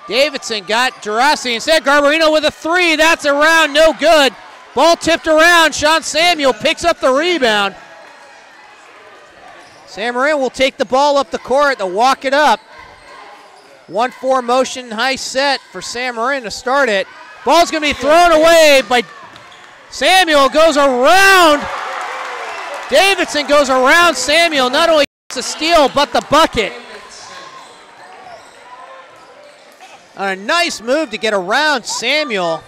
Davidson got Gerasi instead. Garbarino with a 3. That's around, no good. Ball tipped around. Sean Samuel picks up the rebound. Sam Marin will take the ball up the court to walk it up. 1-4 motion high set for Sam Marin to start it. Ball's going to be thrown away by Samuel goes around. Davidson goes around Samuel. Not only gets the steal, but the bucket. A nice move to get around Samuel.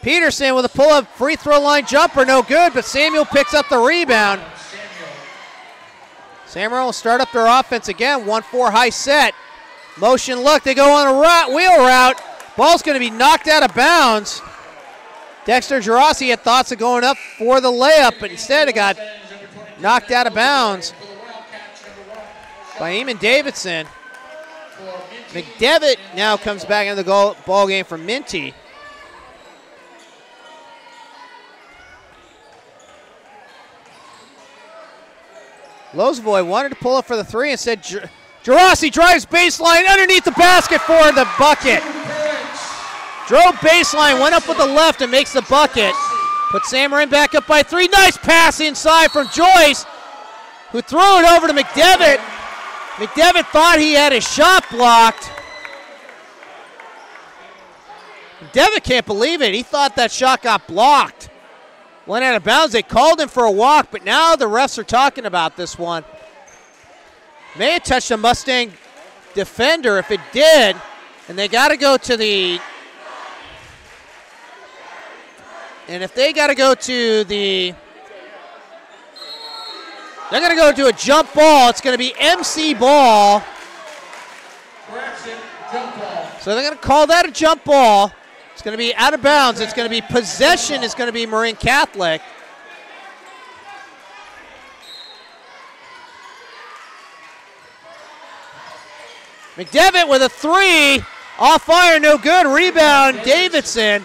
Peterson with a pull-up free throw line jumper, no good, but Samuel picks up the rebound. Samuel will start up their offense again, 1-4 high set. Motion look, they go on a wheel route. Ball's going to be knocked out of bounds. Dexter Gerasi had thoughts of going up for the layup, but instead it got knocked out of bounds by Eamon Davidson. McDevitt now comes back into the ball game for Minty. Lozovoy wanted to pull up for the three. Instead, Gerasi drives baseline underneath the basket for the bucket. Drove baseline, went up with the left and makes the bucket. Puts Marin back up by three. Nice pass inside from Joyce, who threw it over to McDevitt. McDevitt thought he had his shot blocked. McDevitt can't believe it. He thought that shot got blocked. Went out of bounds. They called him for a walk, but now the refs are talking about this one. May have touched a Mustang defender. If it did, and they got to go to the... And if they got to go to the... They're going to go to a jump ball. It's going to be MC ball. Correction, jump ball. So they're going to call that a jump ball. It's going to be out of bounds. It's going to be possession. It's going to be Marin Catholic. McDevitt with a three. Off fire, no good. Rebound, Davidson.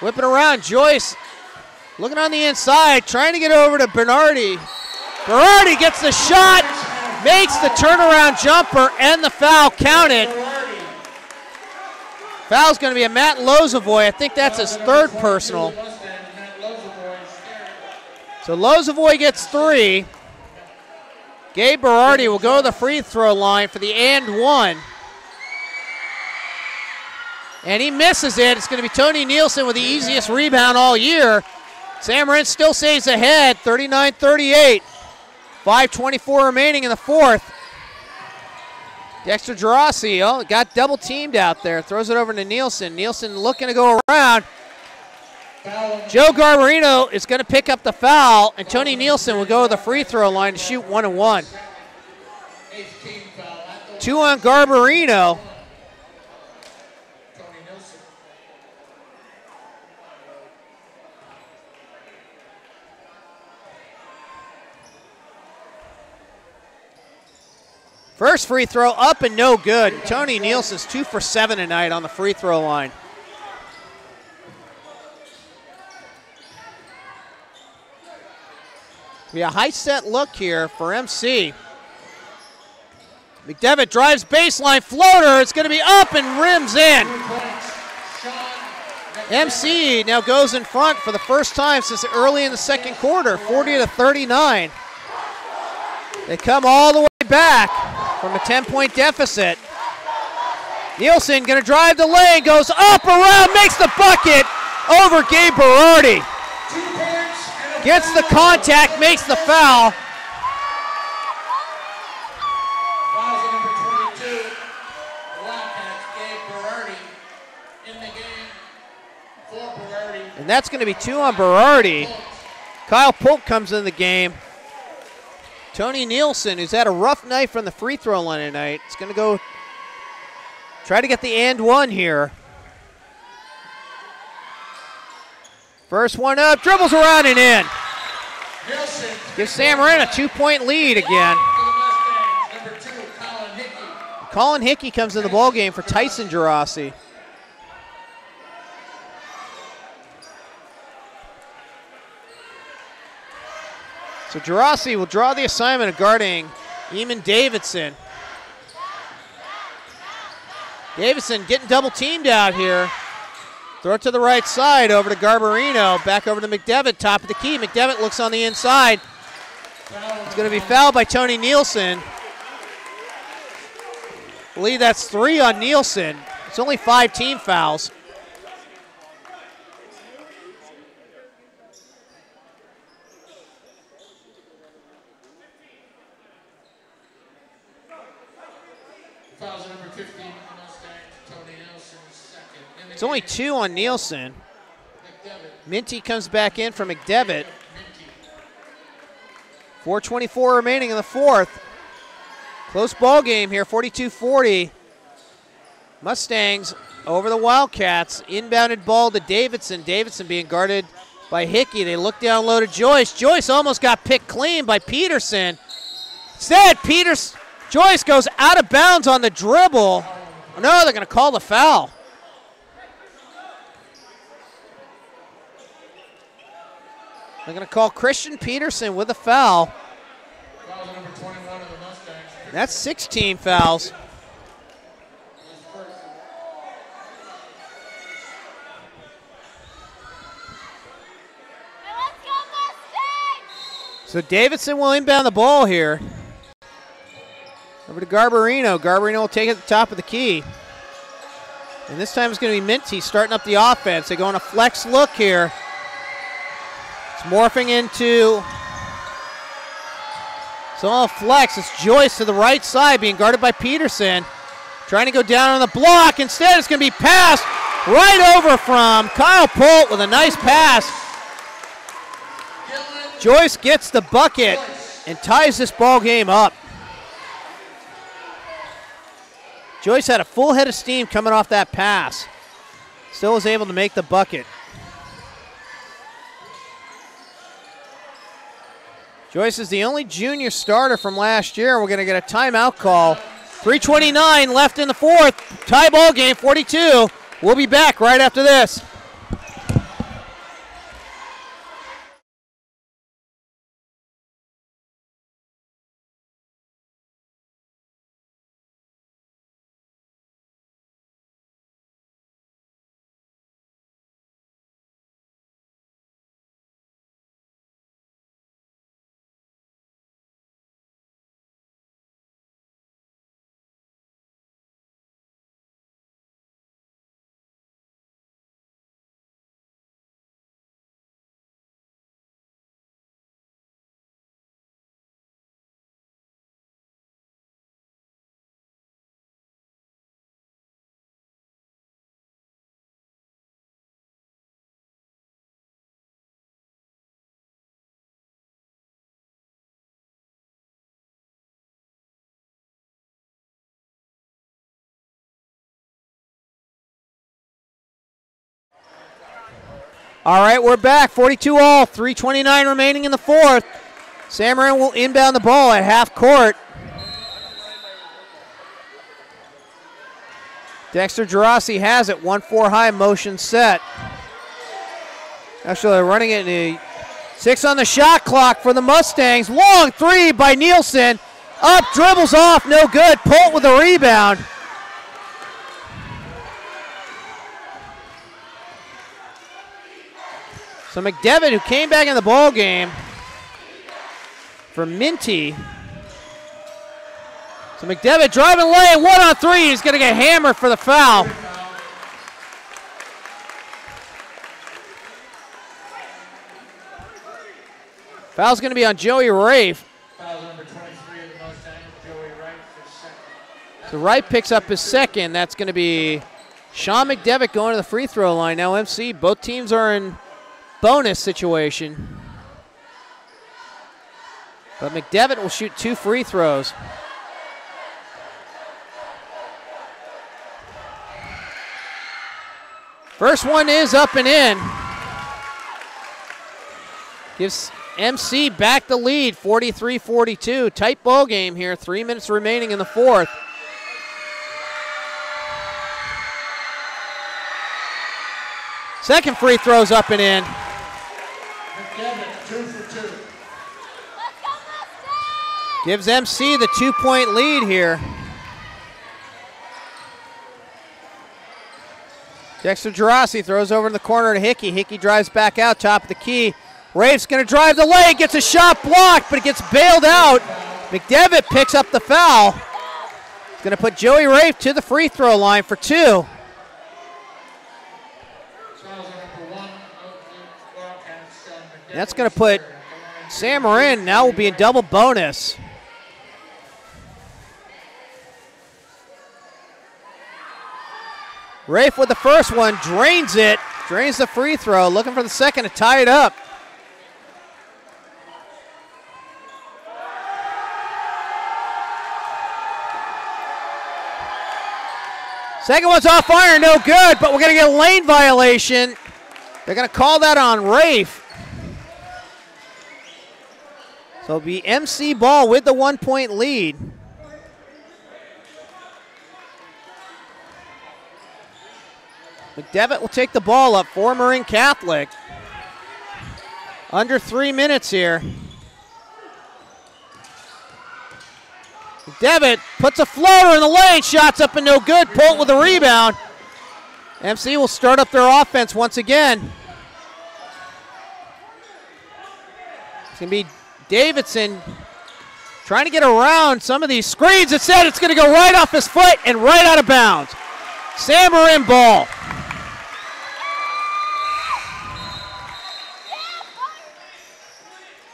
Whipping around, Joyce looking on the inside, trying to get over to Bernardi. Bernardi gets the shot, makes the turnaround jumper, and the foul counted. Foul's going to be a Matt Lozovoy. I think that's his third personal. So Lozovoy gets three. Gabe Berardi will go to the free throw line for the and one. And he misses it. It's going to be Tony Nielsen with the easiest rebound all year. Sam Marin still stays ahead, 39-38. 5:24 remaining in the fourth. Dexter Gerasi, got double teamed out there. Throws it over to Nielsen. Nielsen looking to go around. Joe Garbarino is going to pick up the foul, and Tony Nielsen will go to the free throw line to shoot 1-1. 2 on Garbarino. First free throw up and no good. Tony Nielsen's 2 for 7 tonight on the free throw line. We have a high set look here for MC. McDevitt drives baseline floater. It's going to be up and rims in. MC now goes in front for the first time since early in the second quarter, 40-39. They come all the way back from a 10-point deficit. Nielsen going to drive the lane, goes up, around, makes the bucket over Gabe Berardi. Gets the contact, makes the foul. Foul number 22. The Wildcats, Gabe Berardi in the game for Berardi. And that's going to be 2 on Berardi. Kyle Polk comes in the game. Tony Nielsen, who's had a rough night from the free throw line tonight, is going to go try to get the and one here. First one up, dribbles around and in. Gives Sam Marin a 2-point lead again. Colin Hickey comes in the ball game for Tyson Gerasi. So Gerasi will draw the assignment of guarding Eamon Davidson. Davidson getting double teamed out here. Throw it to the right side over to Garbarino. Back over to McDevitt, top of the key. McDevitt looks on the inside. It's going to be fouled by Tony Nielsen. I believe that's 3 on Nielsen. It's only 5 team fouls. 15 for the Mustangs, Tony Nielsen second. It's only 2 on Nielsen. Minty comes back in for McDevitt. 4:24 remaining in the fourth. Close ball game here, 42-40. Mustangs over the Wildcats. Inbounded ball to Davidson. Davidson being guarded by Hickey. They look down low to Joyce. Joyce almost got picked clean by Peterson. Instead, Joyce goes out of bounds on the dribble. Oh, no, they're going to call the foul. They're going to call Christian Peterson with a foul. Foul number 21 of the Mustangs. That's 16 fouls. So Davidson will inbound the ball here. Over to Garbarino. Garbarino will take it at the top of the key. And this time it's going to be Minty starting up the offense. They go on a flex look here. It's morphing into... So on a flex, it's Joyce to the right side being guarded by Peterson. Trying to go down on the block. Instead, it's going to be passed right over from Kyle Polt with a nice pass. Joyce gets the bucket and ties this ball game up. Joyce had a full head of steam coming off that pass. Still was able to make the bucket. Joyce is the only junior starter from last year. We're going to get a timeout call. 3:29 left in the fourth. Tie ball game, 42. We'll be back right after this. All right, we're back. 42-all, 3:29 remaining in the fourth. Marin will inbound the ball at half court. Dexter Gerasi has it, 1-4 high motion set. Actually, they're running it in 6 on the shot clock for the Mustangs. Long three by Nielsen. Up, dribbles off, no good. Polt with a rebound. So McDevitt, who came back in the ball game for Minty. So McDevitt driving lane, 1-on-3. He's going to get hammered for the foul. Foul's going to be on Joey Rafe. Foul number 23 of the Mustangs, Joey Wright for second. So Wright picks up his second. That's going to be Sean McDevitt going to the free throw line. Now MC, both teams are in bonus situation. But McDevitt will shoot 2 free throws. First one is up and in. Gives MC back the lead, 43-42. Tight ball game here, 3 minutes remaining in the fourth. Second free throw's up and in. McDevitt, 2 for 2. Gives MC the 2-point lead here. Dexter Gerasi throws over in the corner to Hickey. Hickey drives back out, top of the key. Rafe's going to drive the lane, gets a shot blocked, but it gets bailed out. McDevitt picks up the foul. He's going to put Joey Rafe to the free throw line for 2. That's going to put Marin now will be in double bonus. Rafe with the first one, drains it. Drains the free throw, looking for the second to tie it up. Second one's off iron, no good, but we're going to get a lane violation. They're going to call that on Rafe. So it'll be MC ball with the 1-point lead. McDevitt will take the ball up for Marin Catholic. Under 3 minutes here. McDevitt puts a floater in the lane. Shots up and no good. Polt with a rebound. MC will start up their offense once again. It's going to be Davidson trying to get around some of these screens. Instead, it's going to go right off his foot and right out of bounds. Sam Marin ball.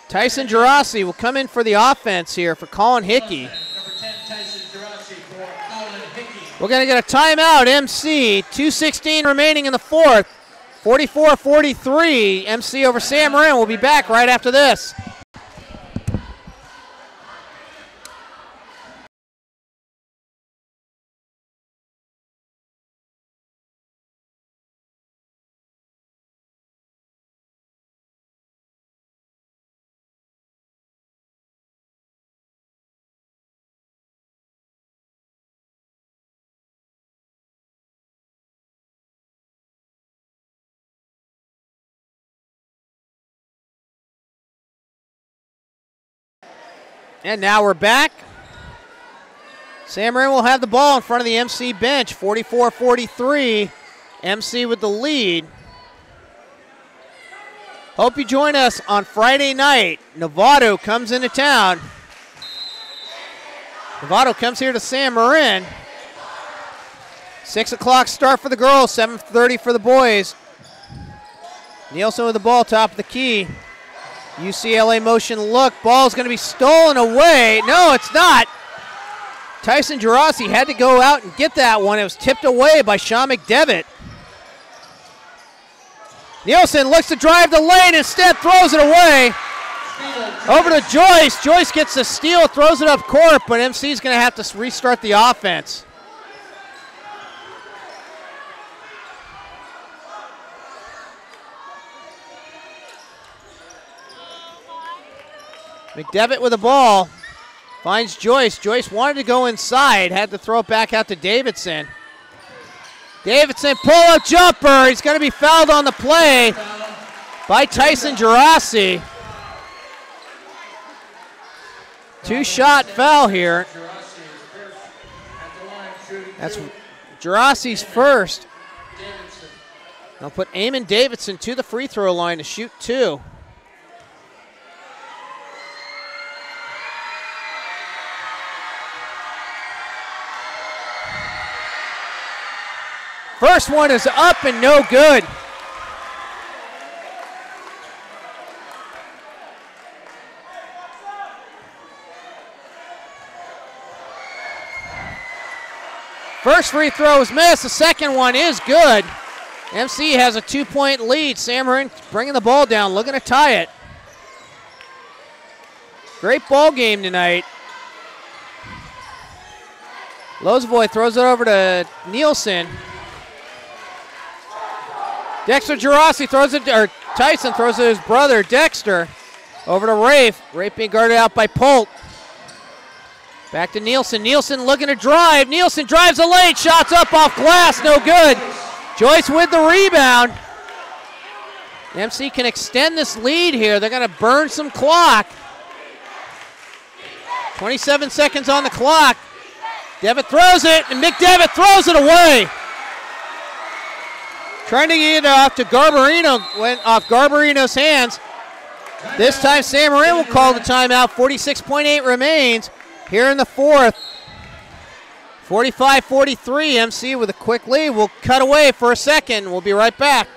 Tyson Gerasi will come in for the offense here for Colin Hickey. We're going to get a timeout, MC. 2:16 remaining in the fourth. 44-43, MC over Sam Marin. We'll be back right after this. And now we're back. Sam Marin will have the ball in front of the MC bench. 44-43. MC with the lead. Hope you join us on Friday night. Novato comes into town. Novato comes here to Sam Marin. 6 o'clock start for the girls, 7:30 for the boys. Nielsen with the ball, top of the key. UCLA motion look. Ball's going to be stolen away. No, it's not. Tyson Gerasi had to go out and get that one. It was tipped away by Sean McDevitt. Nielsen looks to drive the lane, instead throws it away. Over to Joyce. Joyce gets the steal, throws it up court, but MC's going to have to restart the offense. McDevitt with the ball. Finds Joyce. Joyce wanted to go inside. Had to throw it back out to Davidson. Davidson, pull-up jumper. He's going to be fouled on the play by Tyson Gerasi. Two-shot foul here. That's Gerasi's first. They'll put Eamon Davidson to the free throw line to shoot two. First one is up and no good. First free throw is missed. The second one is good. MC has a 2-point lead. Sam Marin bringing the ball down, looking to tie it. Great ball game tonight. Lozovoy throws it over to Nielsen. Dexter Gerasi throws it, or Tyson throws it to his brother, Dexter. Over to Rafe. Rafe being guarded out by Polt. Back to Nielsen. Nielsen looking to drive. Nielsen drives the lane. Shots up off glass. No good. Joyce with the rebound. MC can extend this lead here. They're going to burn some clock. 27 seconds on the clock. Devitt throws it, and McDevitt throws it away. Trying to get it off to Garbarino, went off Garbarino's hands. This time Sam Marin will call the timeout. 46.8 remains here in the fourth. 45-43, MC with a quick lead. We'll cut away for a second. We'll be right back.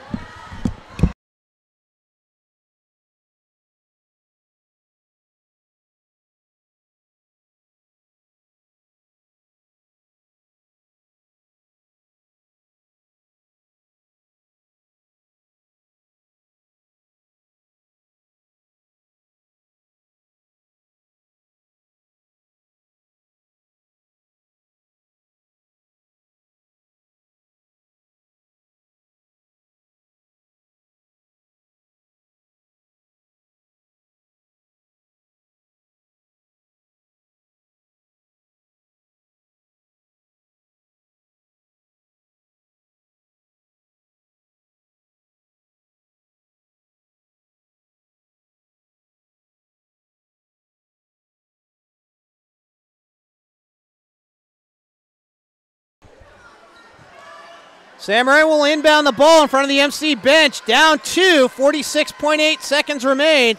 Sam Marin will inbound the ball in front of the MC bench. Down 2, 46.8 seconds remain.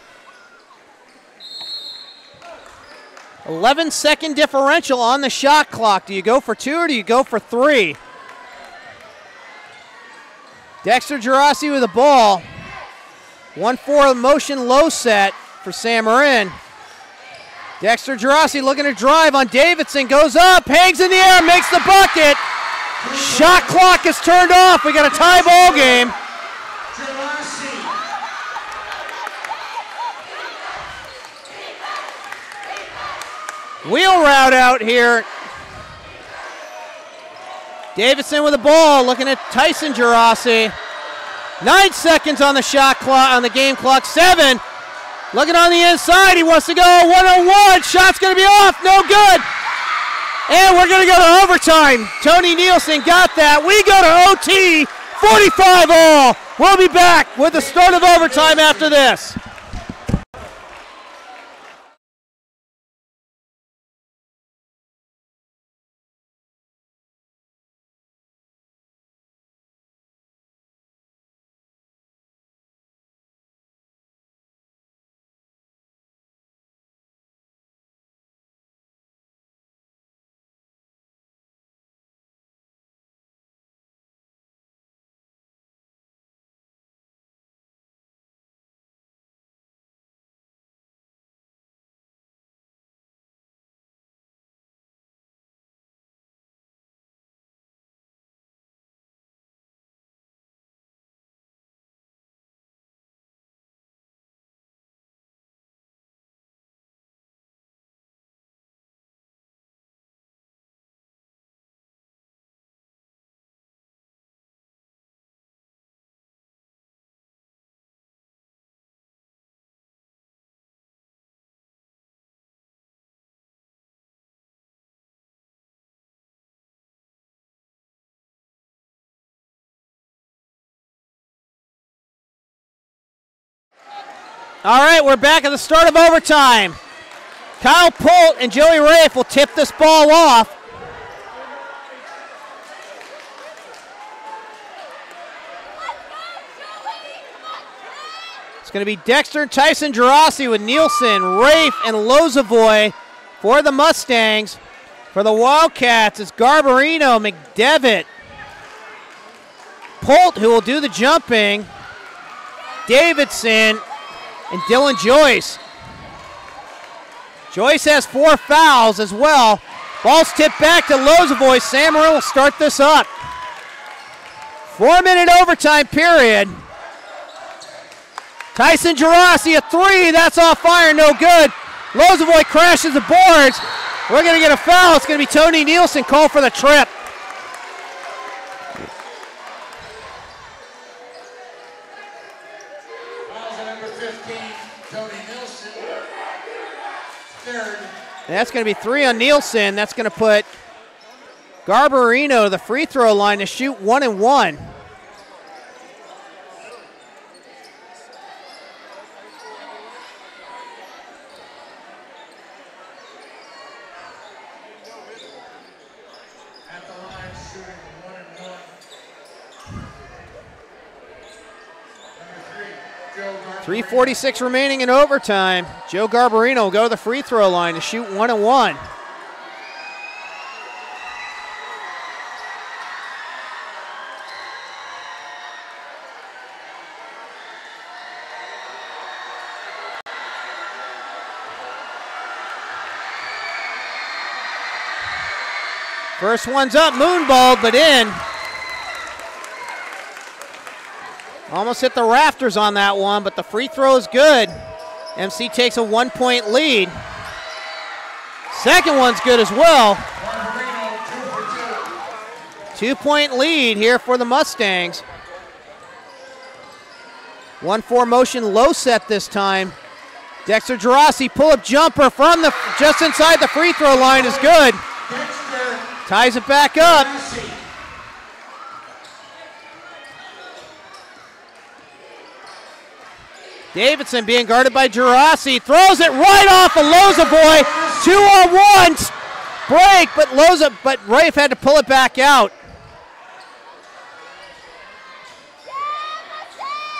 11-second differential on the shot clock. Do you go for 2 or do you go for 3? Dexter Gerasi with the ball. 1-4 motion low set for Sam Marin. Dexter Gerasi looking to drive on Davidson. Goes up, hangs in the air, makes the bucket. Shot clock is turned off. We got a tie ball game. Wheel route out here. Davidson with the ball, looking at Tyson Gerasi. 9 seconds on the shot clock, on the game clock. 7. Looking on the inside. He wants to go 1-on-1. Shot's going to be off. No good. And we're going to go to overtime. Tony Nielsen got that. We go to OT. 45 all. We'll be back with the start of overtime after this. All right, we're back at the start of overtime. Kyle Polt and Joey Rafe will tip this ball off. It's going to be Dexter and Tyson Gerasi with Nielsen, Rafe, and Lozavoy for the Mustangs. For the Wildcats, it's Garbarino, McDevitt, Polt, who will do the jumping, Davidson, and Dylan Joyce. Joyce has 4 fouls as well. Ball's tipped back to Lozavoy. Sam Marin will start this up. 4-minute overtime period. Tyson Gerasi, a 3. That's off fire, no good. Lozavoy crashes the boards. We're going to get a foul. It's going to be Tony Nielsen called for the trip. And that's going to be 3 on Nielsen. That's going to put Garbarino to the free throw line to shoot 1-1. At the line, shooting 1-1. Number 3, Joe Garbarino. 3:46 remaining in overtime. Joe Garbarino will go to the free throw line to shoot 1-1. First one's up, moonballed, but in. Almost hit the rafters on that one, but the free throw is good. MC takes a 1-point lead. Second one's good as well. 2-point lead here for the Mustangs. 1-4 motion low set this time. Dexter Gerasi, pull-up jumper from the just inside the free throw line is good. Ties it back up. Davidson being guarded by Gerasi, throws it right off of Lozavoy. 2-on-1 break, but Rafe had to pull it back out.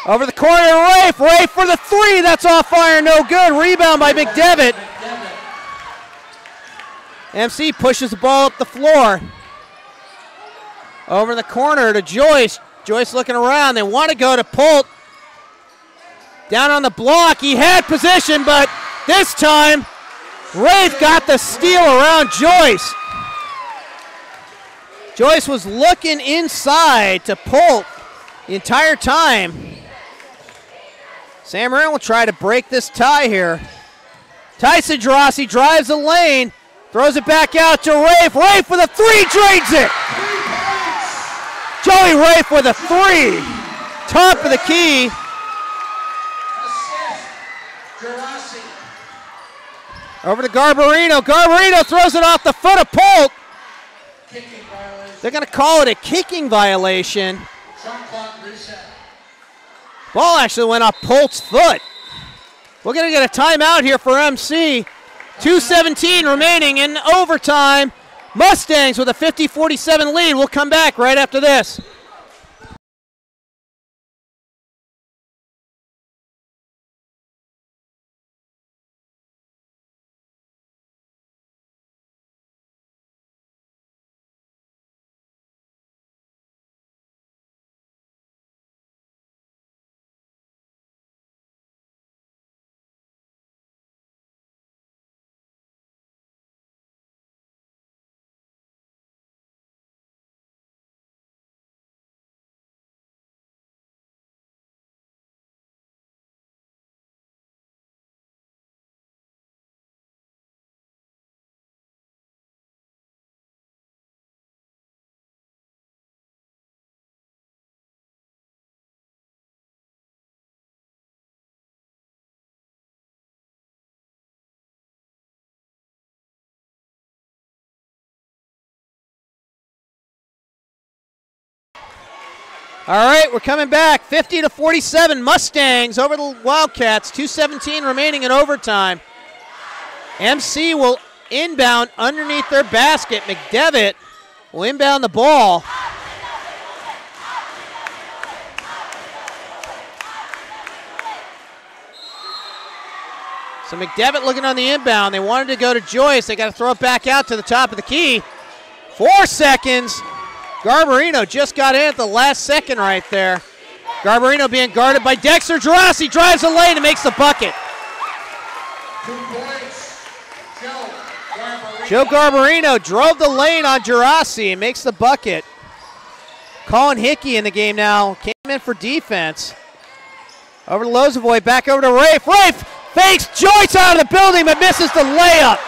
Over the corner, Rafe. Rafe for the three. That's off fire. No good. Rebound by McDevitt. MC pushes the ball up the floor. Over in the corner to Joyce. Joyce looking around. They want to go to Pult. Down on the block. He had position, but this time, Rafe got the steal around Joyce. Joyce was looking inside to Pult the entire time. Sam Marin will try to break this tie here. Tyson Gerasi drives the lane, throws it back out to Rafe. Rafe with a three, drains it. Joey Rafe with a three. Top of the key. Over to Garbarino. Garbarino throws it off the foot of Pult. They're going to call it a kicking violation. Ball actually went off Pult's foot. We're going to get a timeout here for MC. 2:17 remaining in overtime. Mustangs with a 50-47 lead. We'll come back right after this. All right, we're coming back. 50-47 Mustangs over the Wildcats. 2:17 remaining in overtime. MC will inbound underneath their basket. McDevitt will inbound the ball. So McDevitt looking on the inbound. They wanted to go to Joyce. They got to throw it back out to the top of the key. 4 seconds. Garbarino just got in at the last second right there. Garbarino being guarded by Dexter Gerasi. Drives the lane and makes the bucket. 2 points. Joe Garbarino drove the lane on Gerasi and makes the bucket. Colin Hickey in the game now. Came in for defense. Over to Lozovoy. Back over to Rafe. Rafe fakes Joyce out of the building but misses the layup.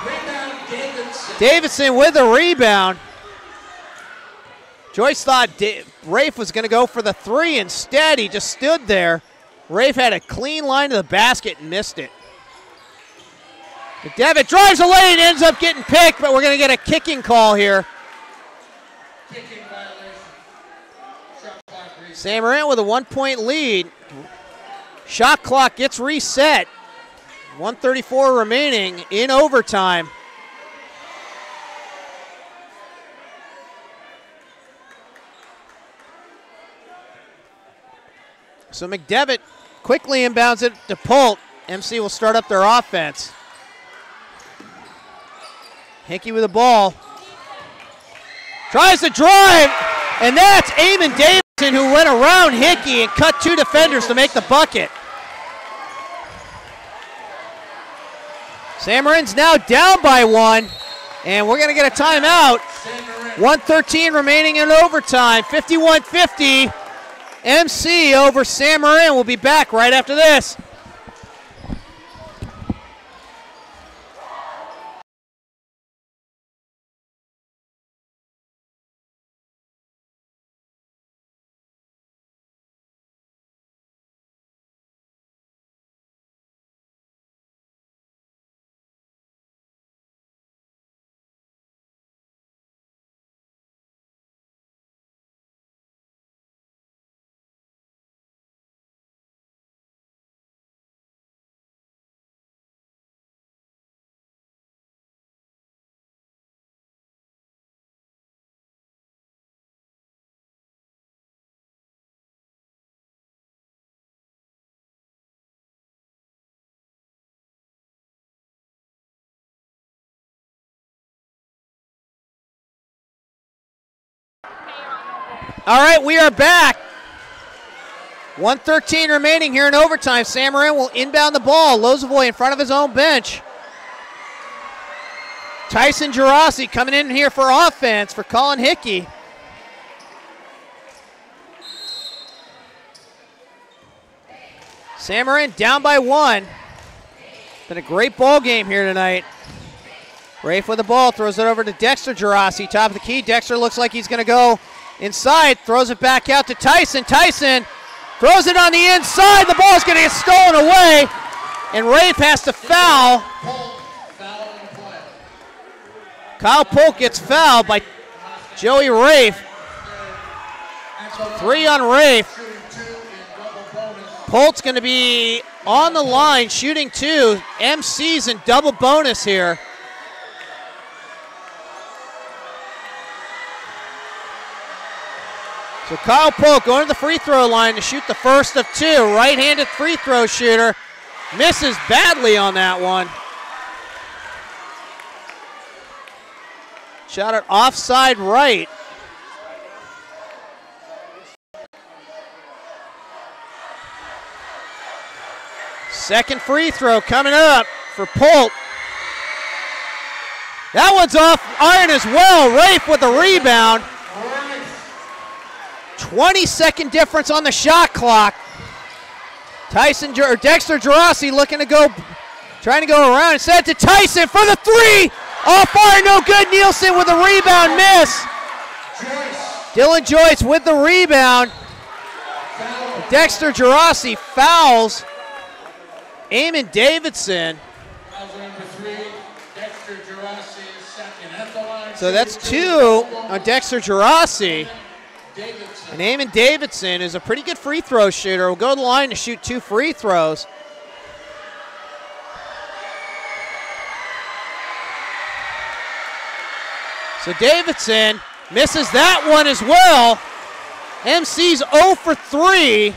Rebound, Davidson. Davidson with the rebound. Joyce thought Rafe was going to go for the three. Instead, he just stood there. Rafe had a clean line to the basket and missed it. McDevitt drives the lane, ends up getting picked, but we're going to get a kicking call here. Kicking violation. Shot clock reset. Sam Marin with a 1-point lead. Shot clock gets reset. 1:34 remaining in overtime. So McDevitt quickly inbounds it to Pult. MC will start up their offense. Hickey with the ball. Tries to drive, and that's Eamon Davidson who went around Hickey and cut 2 defenders to make the bucket. Sam Marin's now down by 1, and we're going to get a timeout. 1:13 remaining in overtime. 51-50. MC over Sam Marin. We'll be back right after this. All right, we are back. 1:13 remaining here in overtime. Sam Marin will inbound the ball. Lozovoy in front of his own bench. Tyson Gerasi coming in here for offense for Colin Hickey. Sam Marin down by 1. Been a great ball game here tonight. Rafe with the ball, throws it over to Dexter Gerasi, top of the key. Dexter looks like he's going to go inside, throws it back out to Tyson. Tyson throws it on the inside. The ball's going to get stolen away, and Rafe has to foul. Kyle Polk gets fouled by Joey Rafe. 3 on Rafe. Polk's going to be on the line, shooting 2. MC's in double bonus here. So Kyle Polk going to the free throw line to shoot the first of 2. Right-handed free throw shooter. Misses badly on that one. Shot it offside right. Second free throw coming up for Polk. That one's off iron as well. Rafe with the rebound. 20-second difference on the shot clock. Dexter Gerasi looking to go, trying to go around. Instead to Tyson for the 3. Off iron, no good. Nielsen with the rebound, miss. Dylan Joyce with the rebound. Dexter Gerasi fouls Eamon Davidson. So that's 2 on Dexter Gerasi. And Eamon Davidson is a pretty good free throw shooter. Will go to the line to shoot 2 free throws. So Davidson misses that one as well. MC's 0 for 3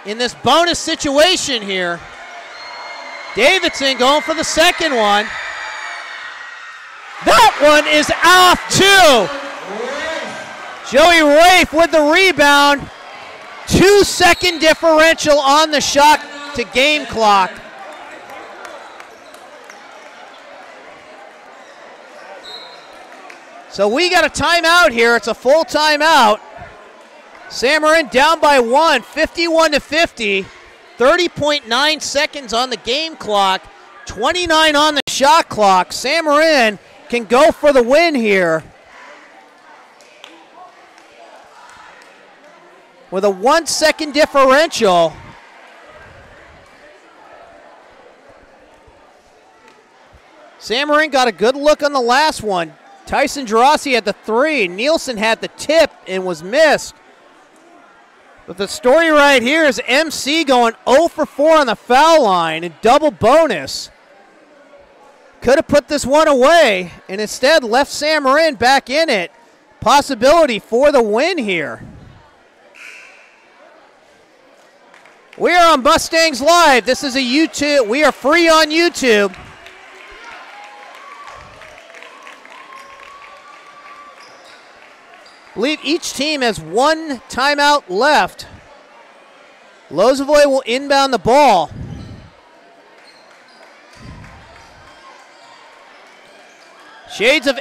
in this bonus situation here. Davidson going for the second one. That one is off too. Joey Rafe with the rebound. 2-second differential on the shot to game clock. So we got a timeout here. It's a full timeout. Sam Marin down by 1, 51-50. 30.9 seconds on the game clock. 29 on the shot clock. Sam Marin can go for the win here. With a 1-second differential. Sam Marin got a good look on the last one. Tyson Gerasi had the 3. Nielsen had the tip and was missed. But the story right here is MC going 0 for 4 on the foul line and double bonus. Could have put this one away and instead left Sam Marin back in it. Possibility for the win here. We are on Mustangs Live. This is a YouTube. We are free on YouTube. I believe each team has 1 timeout left. Lozovoy will inbound the ball. Shades of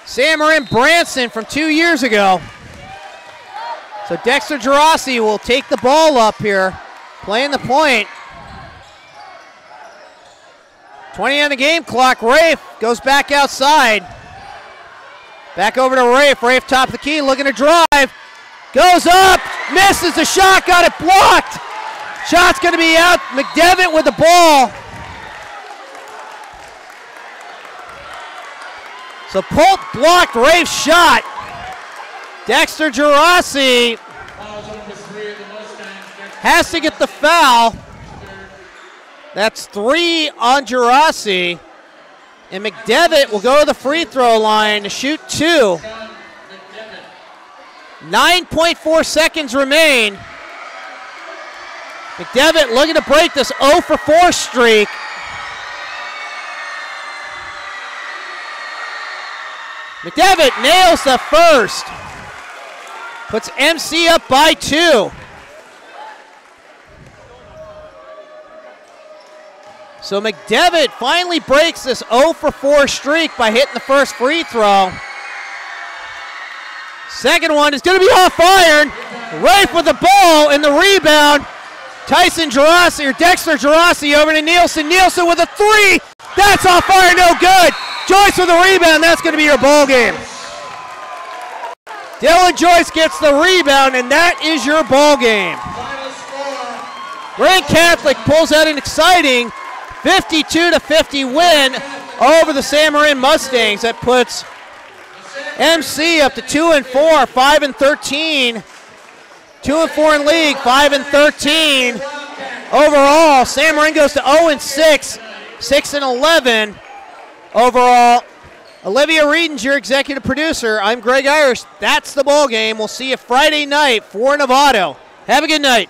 Sam Marin Branson from 2 years ago. So Dexter Gerasi will take the ball up here, playing the point. 20 on the game clock. Rafe goes back outside. Back over to Rafe. Rafe top of the key, looking to drive. Goes up, misses the shot, got it blocked. Shot's going to be out. McDevitt with the ball. So Polk blocked Rafe's shot. Dexter Gerasi has to get the foul. That's 3 on Gerasi. And McDevitt will go to the free throw line to shoot 2. 9.4 seconds remain. McDevitt looking to break this 0 for 4 streak. McDevitt nails the first. Puts MC up by 2. So McDevitt finally breaks this 0 for 4 streak by hitting the first free throw. Second one is going to be off iron. Rafe with the ball and the rebound. Tyson Gerasi, or Dexter Gerasi over to Nielsen. Nielsen with a 3. That's off iron, no good. Joyce with the rebound. That's going to be your ball game. Dylan Joyce gets the rebound, and that is your ball game. Grand Catholic pulls out an exciting 52-50 win over the San Marin Mustangs. That puts MC up to 2-4, 5-13. 2-4 in league, 5-13 overall. San Marin goes to 0-6, 6-11 overall. Olivia Reedon's your executive producer. I'm Greg Irish. That's the ball game. We'll see you Friday night for Novato. Have a good night.